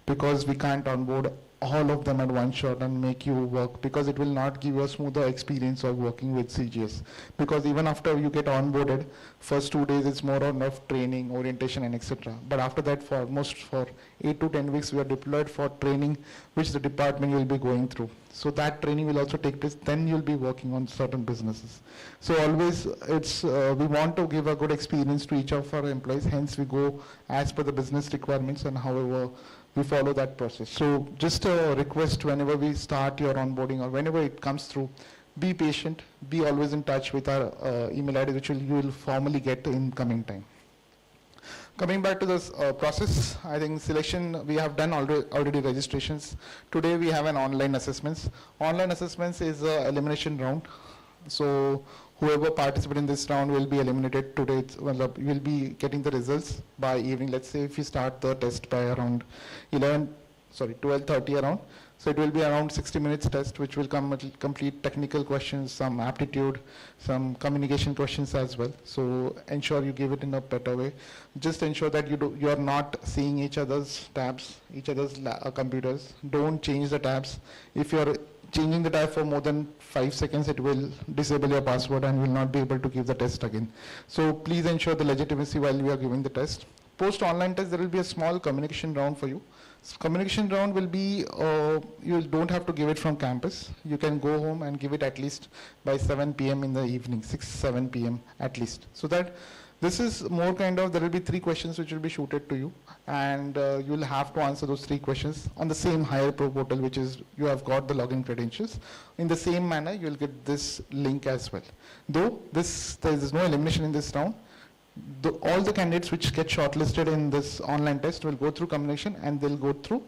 because we can't onboard all of them at one shot and make you work, because it will not give you a smoother experience of working with CGS. Because even after you get onboarded, first 2 days it's more on of training, orientation and etc. But after that, for almost for 8 to 10 weeks, we are deployed for training, which the department will be going through. So that training will also take place, then you'll be working on certain businesses. So always we want to give a good experience to each of our employees, hence we go as per the business requirements and however we follow that process. So just a request, whenever we start your onboarding or whenever it comes through, be patient, be always in touch with our email ID, which you will formally get in coming time. Coming back to this process, I think selection, we have done already registrations. Today we have an online assessments. Online assessments is a elimination round. So whoever participates in this round will be eliminated today. You will be getting the results by evening. Let's say if you start the test by around 12:30 around. So it will be around 60 minutes test, which will complete technical questions, some aptitude, some communication questions as well. So ensure you give it in a better way. Just ensure that you are not seeing each other's tabs, each other's computers. Don't change the tabs. If you are changing the tab for more than 5 seconds, it will disable your password and will not be able to give the test again. So please ensure the legitimacy while we are giving the test. Post online test, there will be a small communication round for you. Communication round will be, you don't have to give it from campus. You can go home and give it at least by 7 p.m. in the evening, 7 p.m. at least. So that this is more kind of, there will be 3 questions which will be shooted to you, and you will have to answer those 3 questions on the same Hire Pro portal, which is, you have got the login credentials. In the same manner, you will get this link as well. Though there is no elimination in this round, all the candidates which get shortlisted in this online test will go through combination, and they'll go through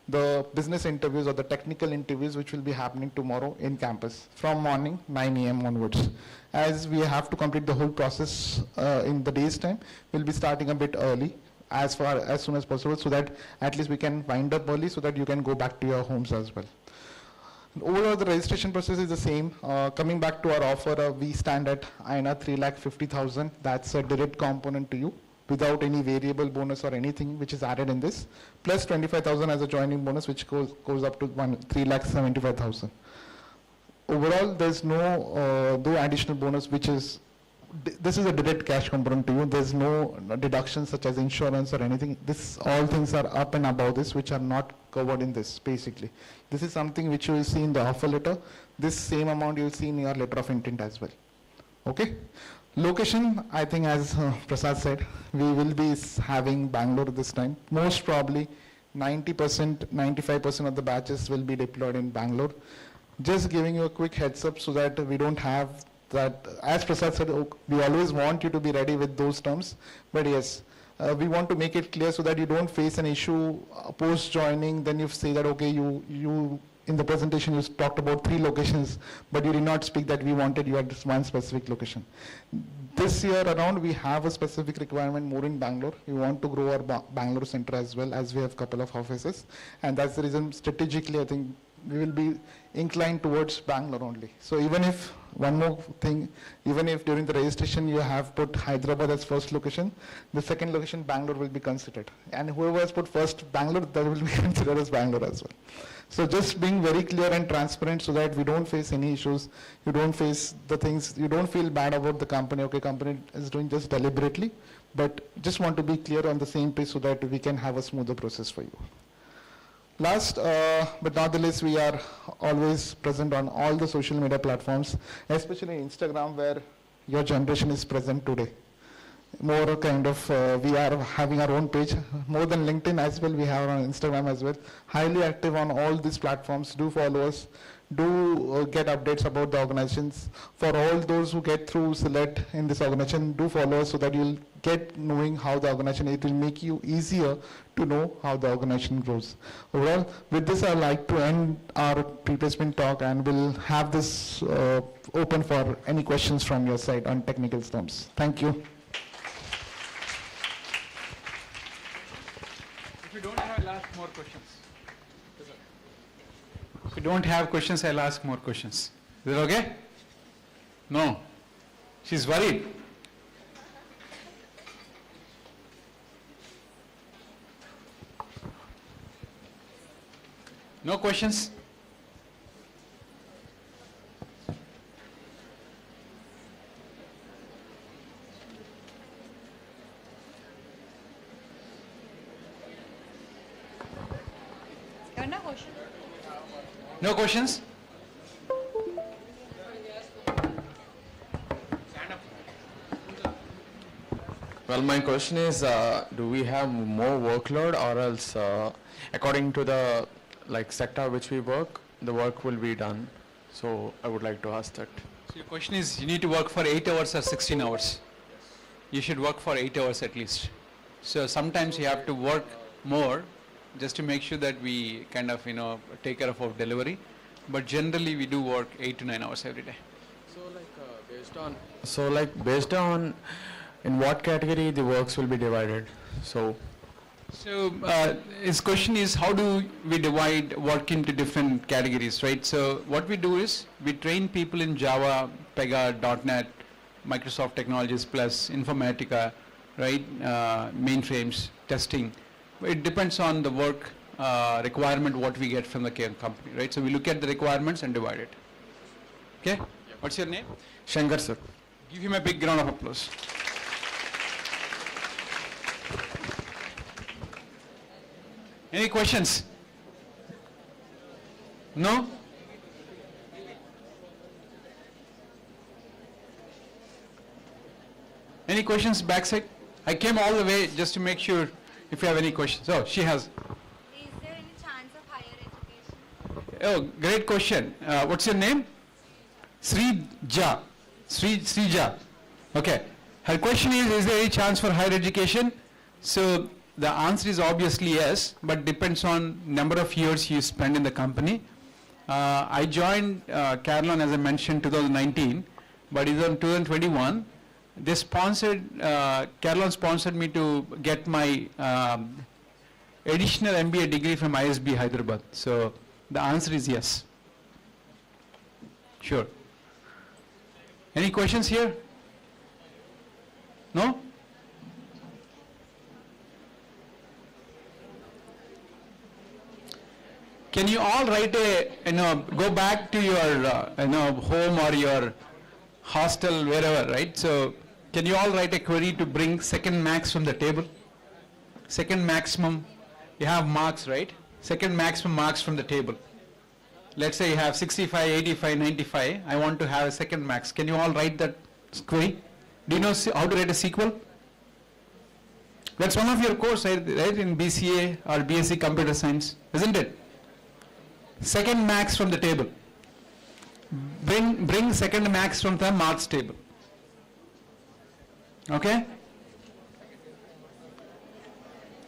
the business interviews or the technical interviews, which will be happening tomorrow in campus from morning 9 a.m. onwards. As we have to complete the whole process in the day's time, we'll be starting a bit early as soon as possible, so that at least we can wind up early so that you can go back to your homes as well. Overall, the registration process is the same. Coming back to our offer, we stand at INR 3,50,000. That's a direct component to you without any variable bonus or anything which is added in this, plus 25,000 as a joining bonus, which goes up to 3,75,000. Overall, there's no additional bonus, which is, this is a direct cash component to you. There's no deductions such as insurance or anything. All things are up and above this, which are not covered in this, basically. This is something which you will see in the offer letter. This same amount you will see in your letter of intent as well. Okay? Location, I think as Prasad said, we will be having Bangalore this time. Most probably 90%, 95% of the batches will be deployed in Bangalore. Just giving you a quick heads up so that we don't have that, as Prasad said, we always want you to be ready with those terms, but yes, we want to make it clear so that you don't face an issue post joining, then you say that, okay, you in the presentation you talked about 3 locations, but you did not speak that we wanted you at this one specific location. This year around, we have a specific requirement more in Bangalore. We want to grow our Bangalore center as well, as we have a couple of offices, and that's the reason strategically I think we will be inclined towards Bangalore only. So even if, one more thing, even if during the registration you have put Hyderabad as first location, the second location Bangalore will be considered. And whoever has put first Bangalore, that will be considered as Bangalore as well. So just being very clear and transparent so that we don't face any issues, you don't face the things, you don't feel bad about the company, okay, company is doing just deliberately, but just want to be clear on the same page so that we can have a smoother process for you. Last but not the least, we are always present on all the social media platforms, especially Instagram, where your generation is present today. More kind of, we are having our own page, more than LinkedIn as well, we have on Instagram as well. Highly active on all these platforms. Do follow us. Do get updates about the organizations. For all those who get through select in this organization, do follow us so that you'll get knowing how the organization, it will make you easier to know how the organization grows. Overall, with this I'd like to end our pre-placement talk, and we'll have this open for any questions from your side on technical terms. Thank you. If you don't have, I'll ask more questions. If you don't have questions, I'll ask more questions. Is it okay? No. She's worried. No questions? No questions? Well, my question is, do we have more workload, or else, according to the sector which we work, the work will be done? So I would like to ask that. So your question is, you need to work for 8 hours or 16 hours? You should work for 8 hours at least. So sometimes you have to work more just to make sure that we kind of, take care of our delivery. But generally we do work 8 to 9 hours every day. Based on in what category the works will be divided? So His question is, how do we divide work into different categories, right? So what we do is, we train people in Java, Pega, .NET, Microsoft Technologies Plus, Informatica, right? Mainframes, testing. It depends on the work requirement, what we get from the company, right? So we look at the requirements and divide it. Okay? What's your name? Shankar sir. Give him a big round of applause. Any questions? No? Any questions backside? I came all the way just to make sure if you have any questions. Oh, she has. Is there any chance of higher education? Oh, great question. What's your name? Srija. Srija. Okay. Her question is there any chance for higher education? So the answer is obviously yes, but depends on number of years you spend in the company. I joined Carelon, as I mentioned, 2019, but in 2021, they sponsored, Carelon sponsored me to get my additional MBA degree from ISB Hyderabad. So the answer is yes. Sure. Any questions here? No? Can you all write go back to your, home or your hostel, wherever, right? So, can you all write a query to bring second max from the table? Second maximum, you have marks, right? Second maximum marks from the table. Let's say you have 65, 85, 95. I want to have a second max. Can you all write that query? Do you know how to write a SQL? That's one of your course, right, in BCA or BSc Computer Science, isn't it? Second max from the table. Bring second max from the marks table. Okay?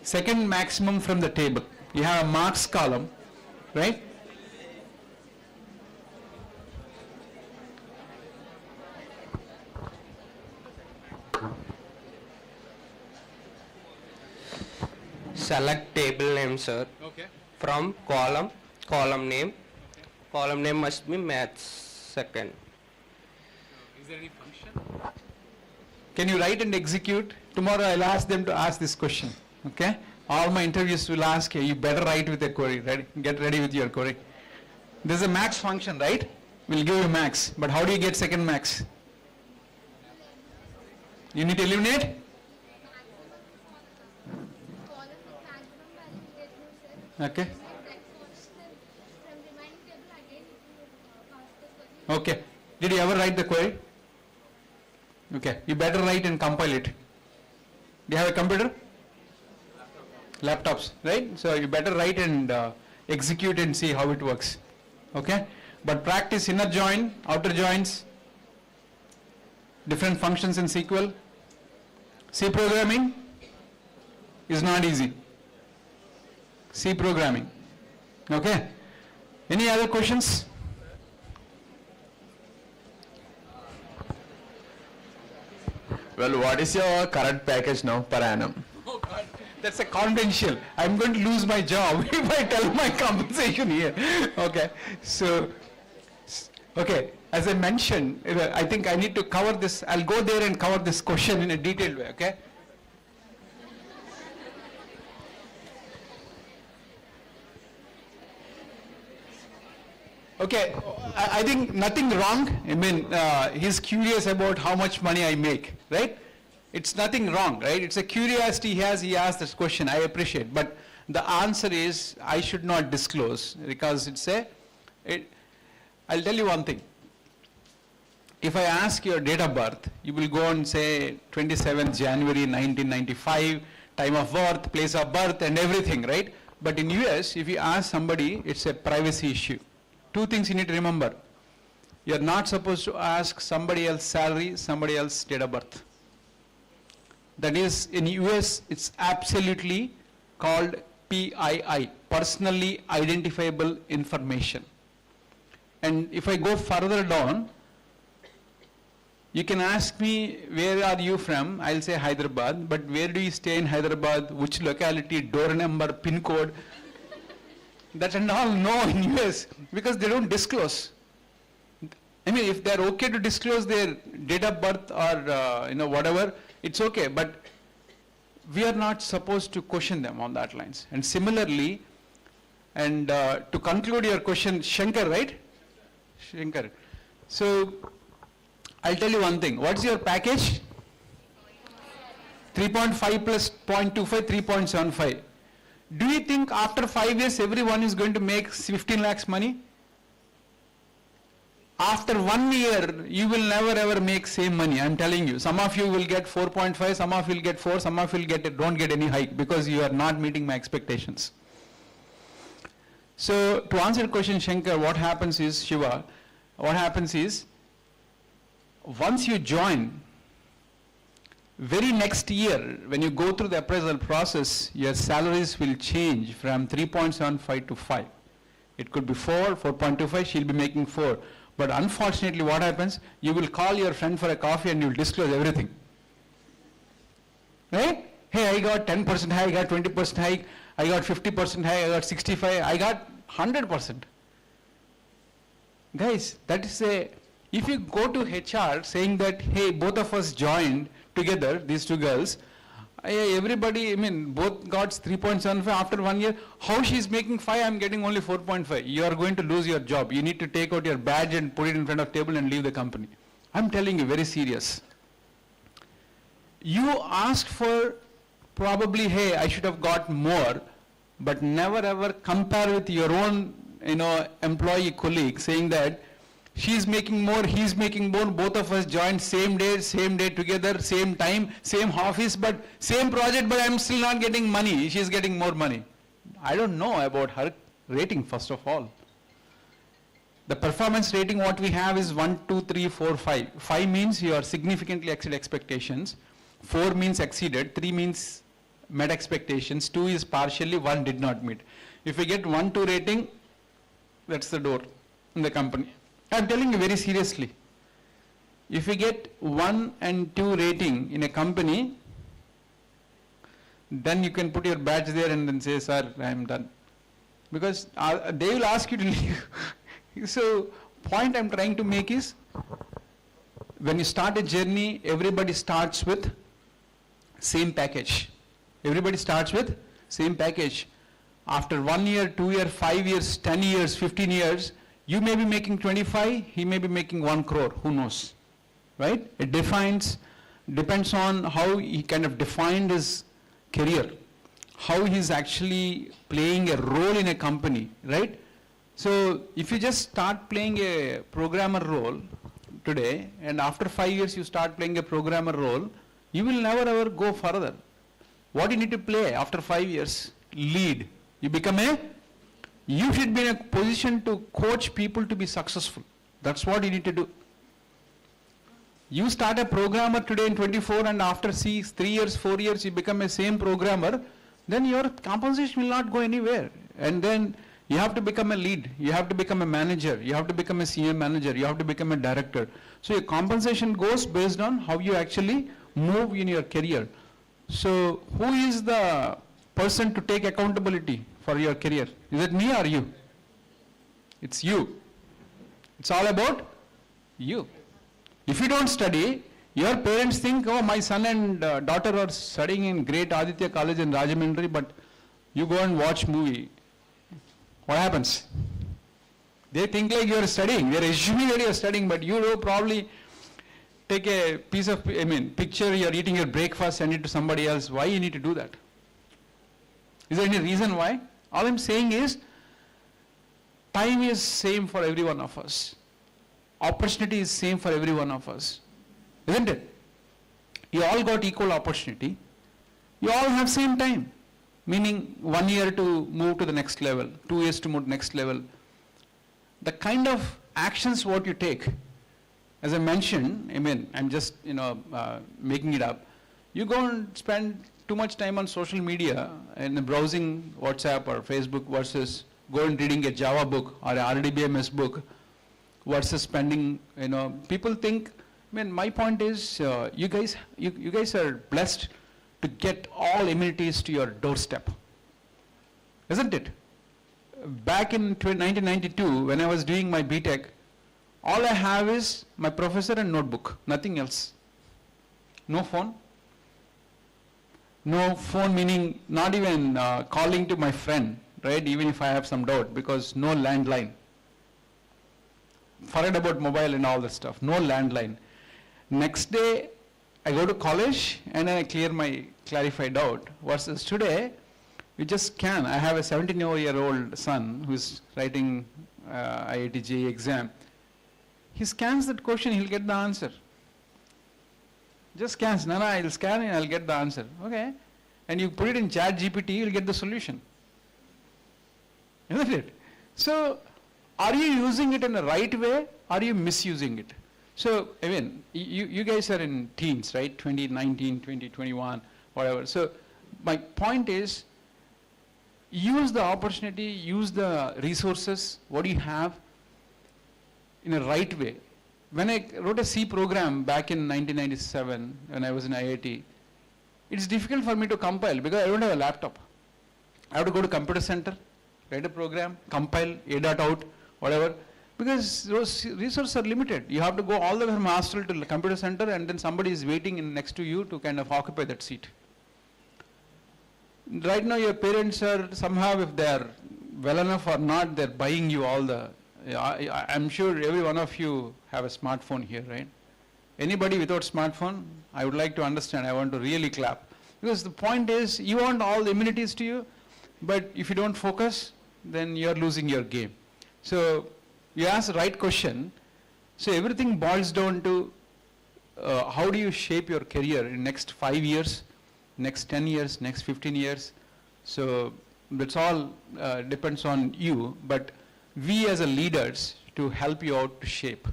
Second maximum from the table. You have a marks column, right? Select table name, sir. Okay. From column name. Column name must be maths second. Is there any function? Can you write and execute? Tomorrow I'll ask them to ask this question. Okay? All my interviews will ask you better write with a query. Get ready with your query. There's a max function, right? We'll give you max. But how do you get second max? You need to eliminate? Okay. Okay. Did you ever write the query? Okay. You better write and compile it. Do you have a computer? Laptops, right? So you better write and execute and see how it works. Okay? But practice inner join, outer joins, different functions in SQL. C programming is not easy. C programming. Okay? Any other questions? Well, what is your current package now per annum? Oh God, that's a confidential. I'm going to lose my job if I tell my compensation here. Okay, so, okay, as I mentioned, I think I need to cover this. I'll go there and cover this question in a detailed way, okay? Okay, I think nothing wrong. I mean, he's curious about how much money I make, right? It's nothing wrong, right? It's a curiosity he has. He asked this question. I appreciate, but the answer is I should not disclose because I'll tell you one thing. If I ask your date of birth, you will go and say 27th January 1995, time of birth, place of birth, and everything, right? But in US, if you ask somebody, it's a privacy issue. Two things you need to remember. You're not supposed to ask somebody else's salary, somebody else's date of birth. That is, in US, it's absolutely called PII, personally identifiable information. And if I go further down, you can ask me, where are you from? I'll say Hyderabad, but where do you stay in Hyderabad? Which locality, door number, pin code? That and all no in US because they don't disclose. I mean, if they're okay to disclose their date of birth or whatever, it's okay. But we are not supposed to question them on that lines. And similarly, and to conclude your question, Shankar, right? Shankar. So I'll tell you one thing. What's your package? 3.5 plus 0.25, 3.75. Do you think after 5 years everyone is going to make 15 lakhs money? After 1 year, you will never ever make same money. I'm telling you. Some of you will get 4.5, some of you will get 4, some of you will don't get any hike because you are not meeting my expectations. So to answer your question, Shankar, what happens is, Shiva, what happens is, once you join, very next year, when you go through the appraisal process, your salaries will change from 3.75 to 5. It could be 4, 4.25, she'll be making 4. But unfortunately, what happens? You will call your friend for a coffee and you'll disclose everything. Right? Hey, I got 10% hike, I got 20% hike, I got 50% hike, I got 65, I got 100%. Guys, that is if you go to HR saying that, hey, both of us joined together, these two girls, everybody, I mean, both got 3.75 after 1 year. How she's making 5, I'm getting only 4.5. You are going to lose your job. You need to take out your badge and put it in front of table and leave the company. I'm telling you, very serious. You asked for probably, hey, I should have got more, but never ever compare with your own, employee colleague saying that she's making more, he's making more, both of us joined same day together, same time, same office, but same project, but I'm still not getting money. She's getting more money. I don't know about her rating, first of all. The performance rating what we have is 1, 2, 3, 4, 5. 5 means you are significantly exceeded expectations. 4 means exceeded. 3 means met expectations. 2 is partially, 1 did not meet. If we get 1, 2 rating, that's the door in the company. I'm telling you very seriously. If we get 1 and 2 rating in a company, then you can put your badge there and then say, sir, I am done. Because they will ask you to leave. So, point I'm trying to make is, when you start a journey, everybody starts with same package. Everybody starts with same package. After 1 year, 2 year, 5 years, 10 years, 15 years, you may be making 25, he may be making 1 crore, who knows, right? It depends on how he kind of defined his career, how he's actually playing a role in a company, right? So if you just start playing a programmer role today, and after 5 years you start playing a programmer role, you will never ever go further. What you need to play after 5 years? Lead. You should be in a position to coach people to be successful. That's what you need to do. You start a programmer today in 24 and after 3 years, 4 years, you become a same programmer, then your compensation will not go anywhere. And then you have to become a lead, you have to become a manager, you have to become a senior manager, you have to become a director. So your compensation goes based on how you actually move in your career. So who is the person to take accountability for your career? Is it me or you? It's you. It's all about you. If you don't study, your parents think, oh, my son and daughter are studying in great Aditya college in Rajahmundry, but you go and watch movie. What happens? They think like you are studying. They are assuming that you are studying, but you know probably take a piece of, picture, you are eating your breakfast, send it to somebody else. Why you need to do that? Is there any reason why? All I'm saying is, time is same for every one of us. Opportunity is same for every one of us. Isn't it? You all got equal opportunity. You all have same time. Meaning 1 year to move to the next level, 2 years to move to the next level. The kind of actions what you take, as I mentioned, I'm just making it up. You go and spend too much time on social media and browsing WhatsApp or Facebook versus go and reading a Java book or a RDBMS book versus spending, people think, my point is, you guys are blessed to get all amenities to your doorstep. Isn't it? Back in 1992, when I was doing my BTech, all I have is my professor and notebook, nothing else. No phone. No phone meaning not even calling to my friend, right? Even if I have some doubt, because no landline. Forget about mobile and all that stuff. No landline. Next day, I go to college and then I clear my clarified doubt. Versus today, you just scan. I have a 17-year-old son who's writing IIT JEE exam. He scans that question, he'll get the answer. Just scans. No, I'll scan and I'll get the answer. Okay. And you put it in Chat GPT, you'll get the solution. Isn't it? So, are you using it in the right way or are you misusing it? So, you guys are in teens, right? 2019, 2021, whatever. So, my point is, use the opportunity, use the resources, what do you have, in a right way. When I wrote a C program back in 1997, when I was in IIT, it's difficult for me to compile because I don't have a laptop. I have to go to computer center, write a program, compile, A.out, whatever, because those resources are limited. You have to go all the way from hostel to the computer center and then somebody is waiting next to you to kind of occupy that seat. Right now your parents are somehow, if they are well enough or not, they're buying you all the, I'm sure every one of you have a smartphone here, right? Anybody without smartphone, I would like to understand, I want to really clap. Because the point is, you want all the amenities to you, but if you don't focus, then you're losing your game. So, you ask the right question, so everything boils down to how do you shape your career in next 5 years, next 10 years, next 15 years. So, that's all depends on you, but we as a leaders to help you out to shape.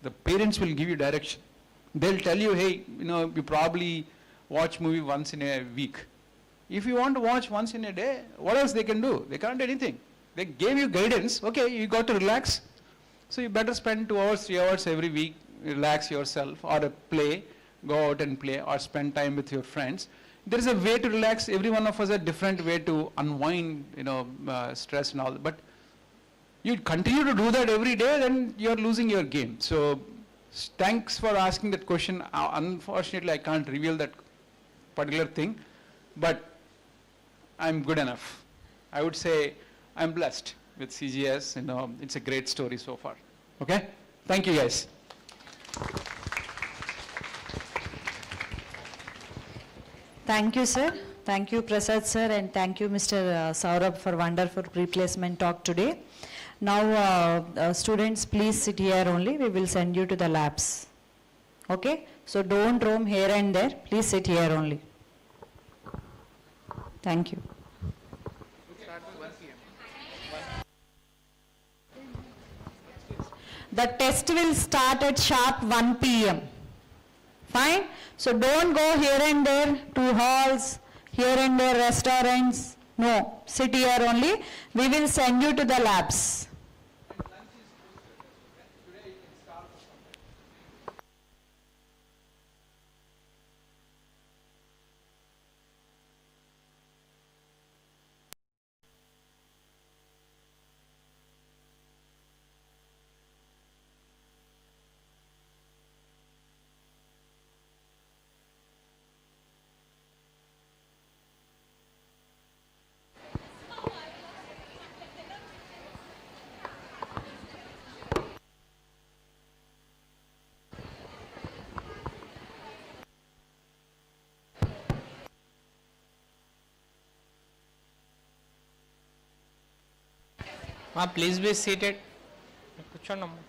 The parents will give you direction. They'll tell you, hey, you probably watch movie once in a week. If you want to watch once in a day, what else they can do? They can't do anything. They gave you guidance. Okay, you got to relax. So you better spend 2 hours, 3 hours every week, relax yourself, or play, go out and play, or spend time with your friends. There is a way to relax. Every one of us has a different way to unwind, stress and all. But you continue to do that every day, then you're losing your game. So thanks for asking that question. Unfortunately, I can't reveal that particular thing, but I'm good enough. I would say I'm blessed with CGS. It's a great story so far. Okay? Thank you, guys. Thank you, sir. Thank you, Prasad, sir, and thank you, Mr. Saurabh, for wonderful replacement talk today. Now, students, please sit here only. We will send you to the labs. Okay? So don't roam here and there. Please sit here only. Thank you. The test will start at sharp 1 p.m. Fine? So don't go here and there to halls, here and there restaurants. No, sit here only. We will send you to the labs. Please be seated కూర్చోండి అమ్మా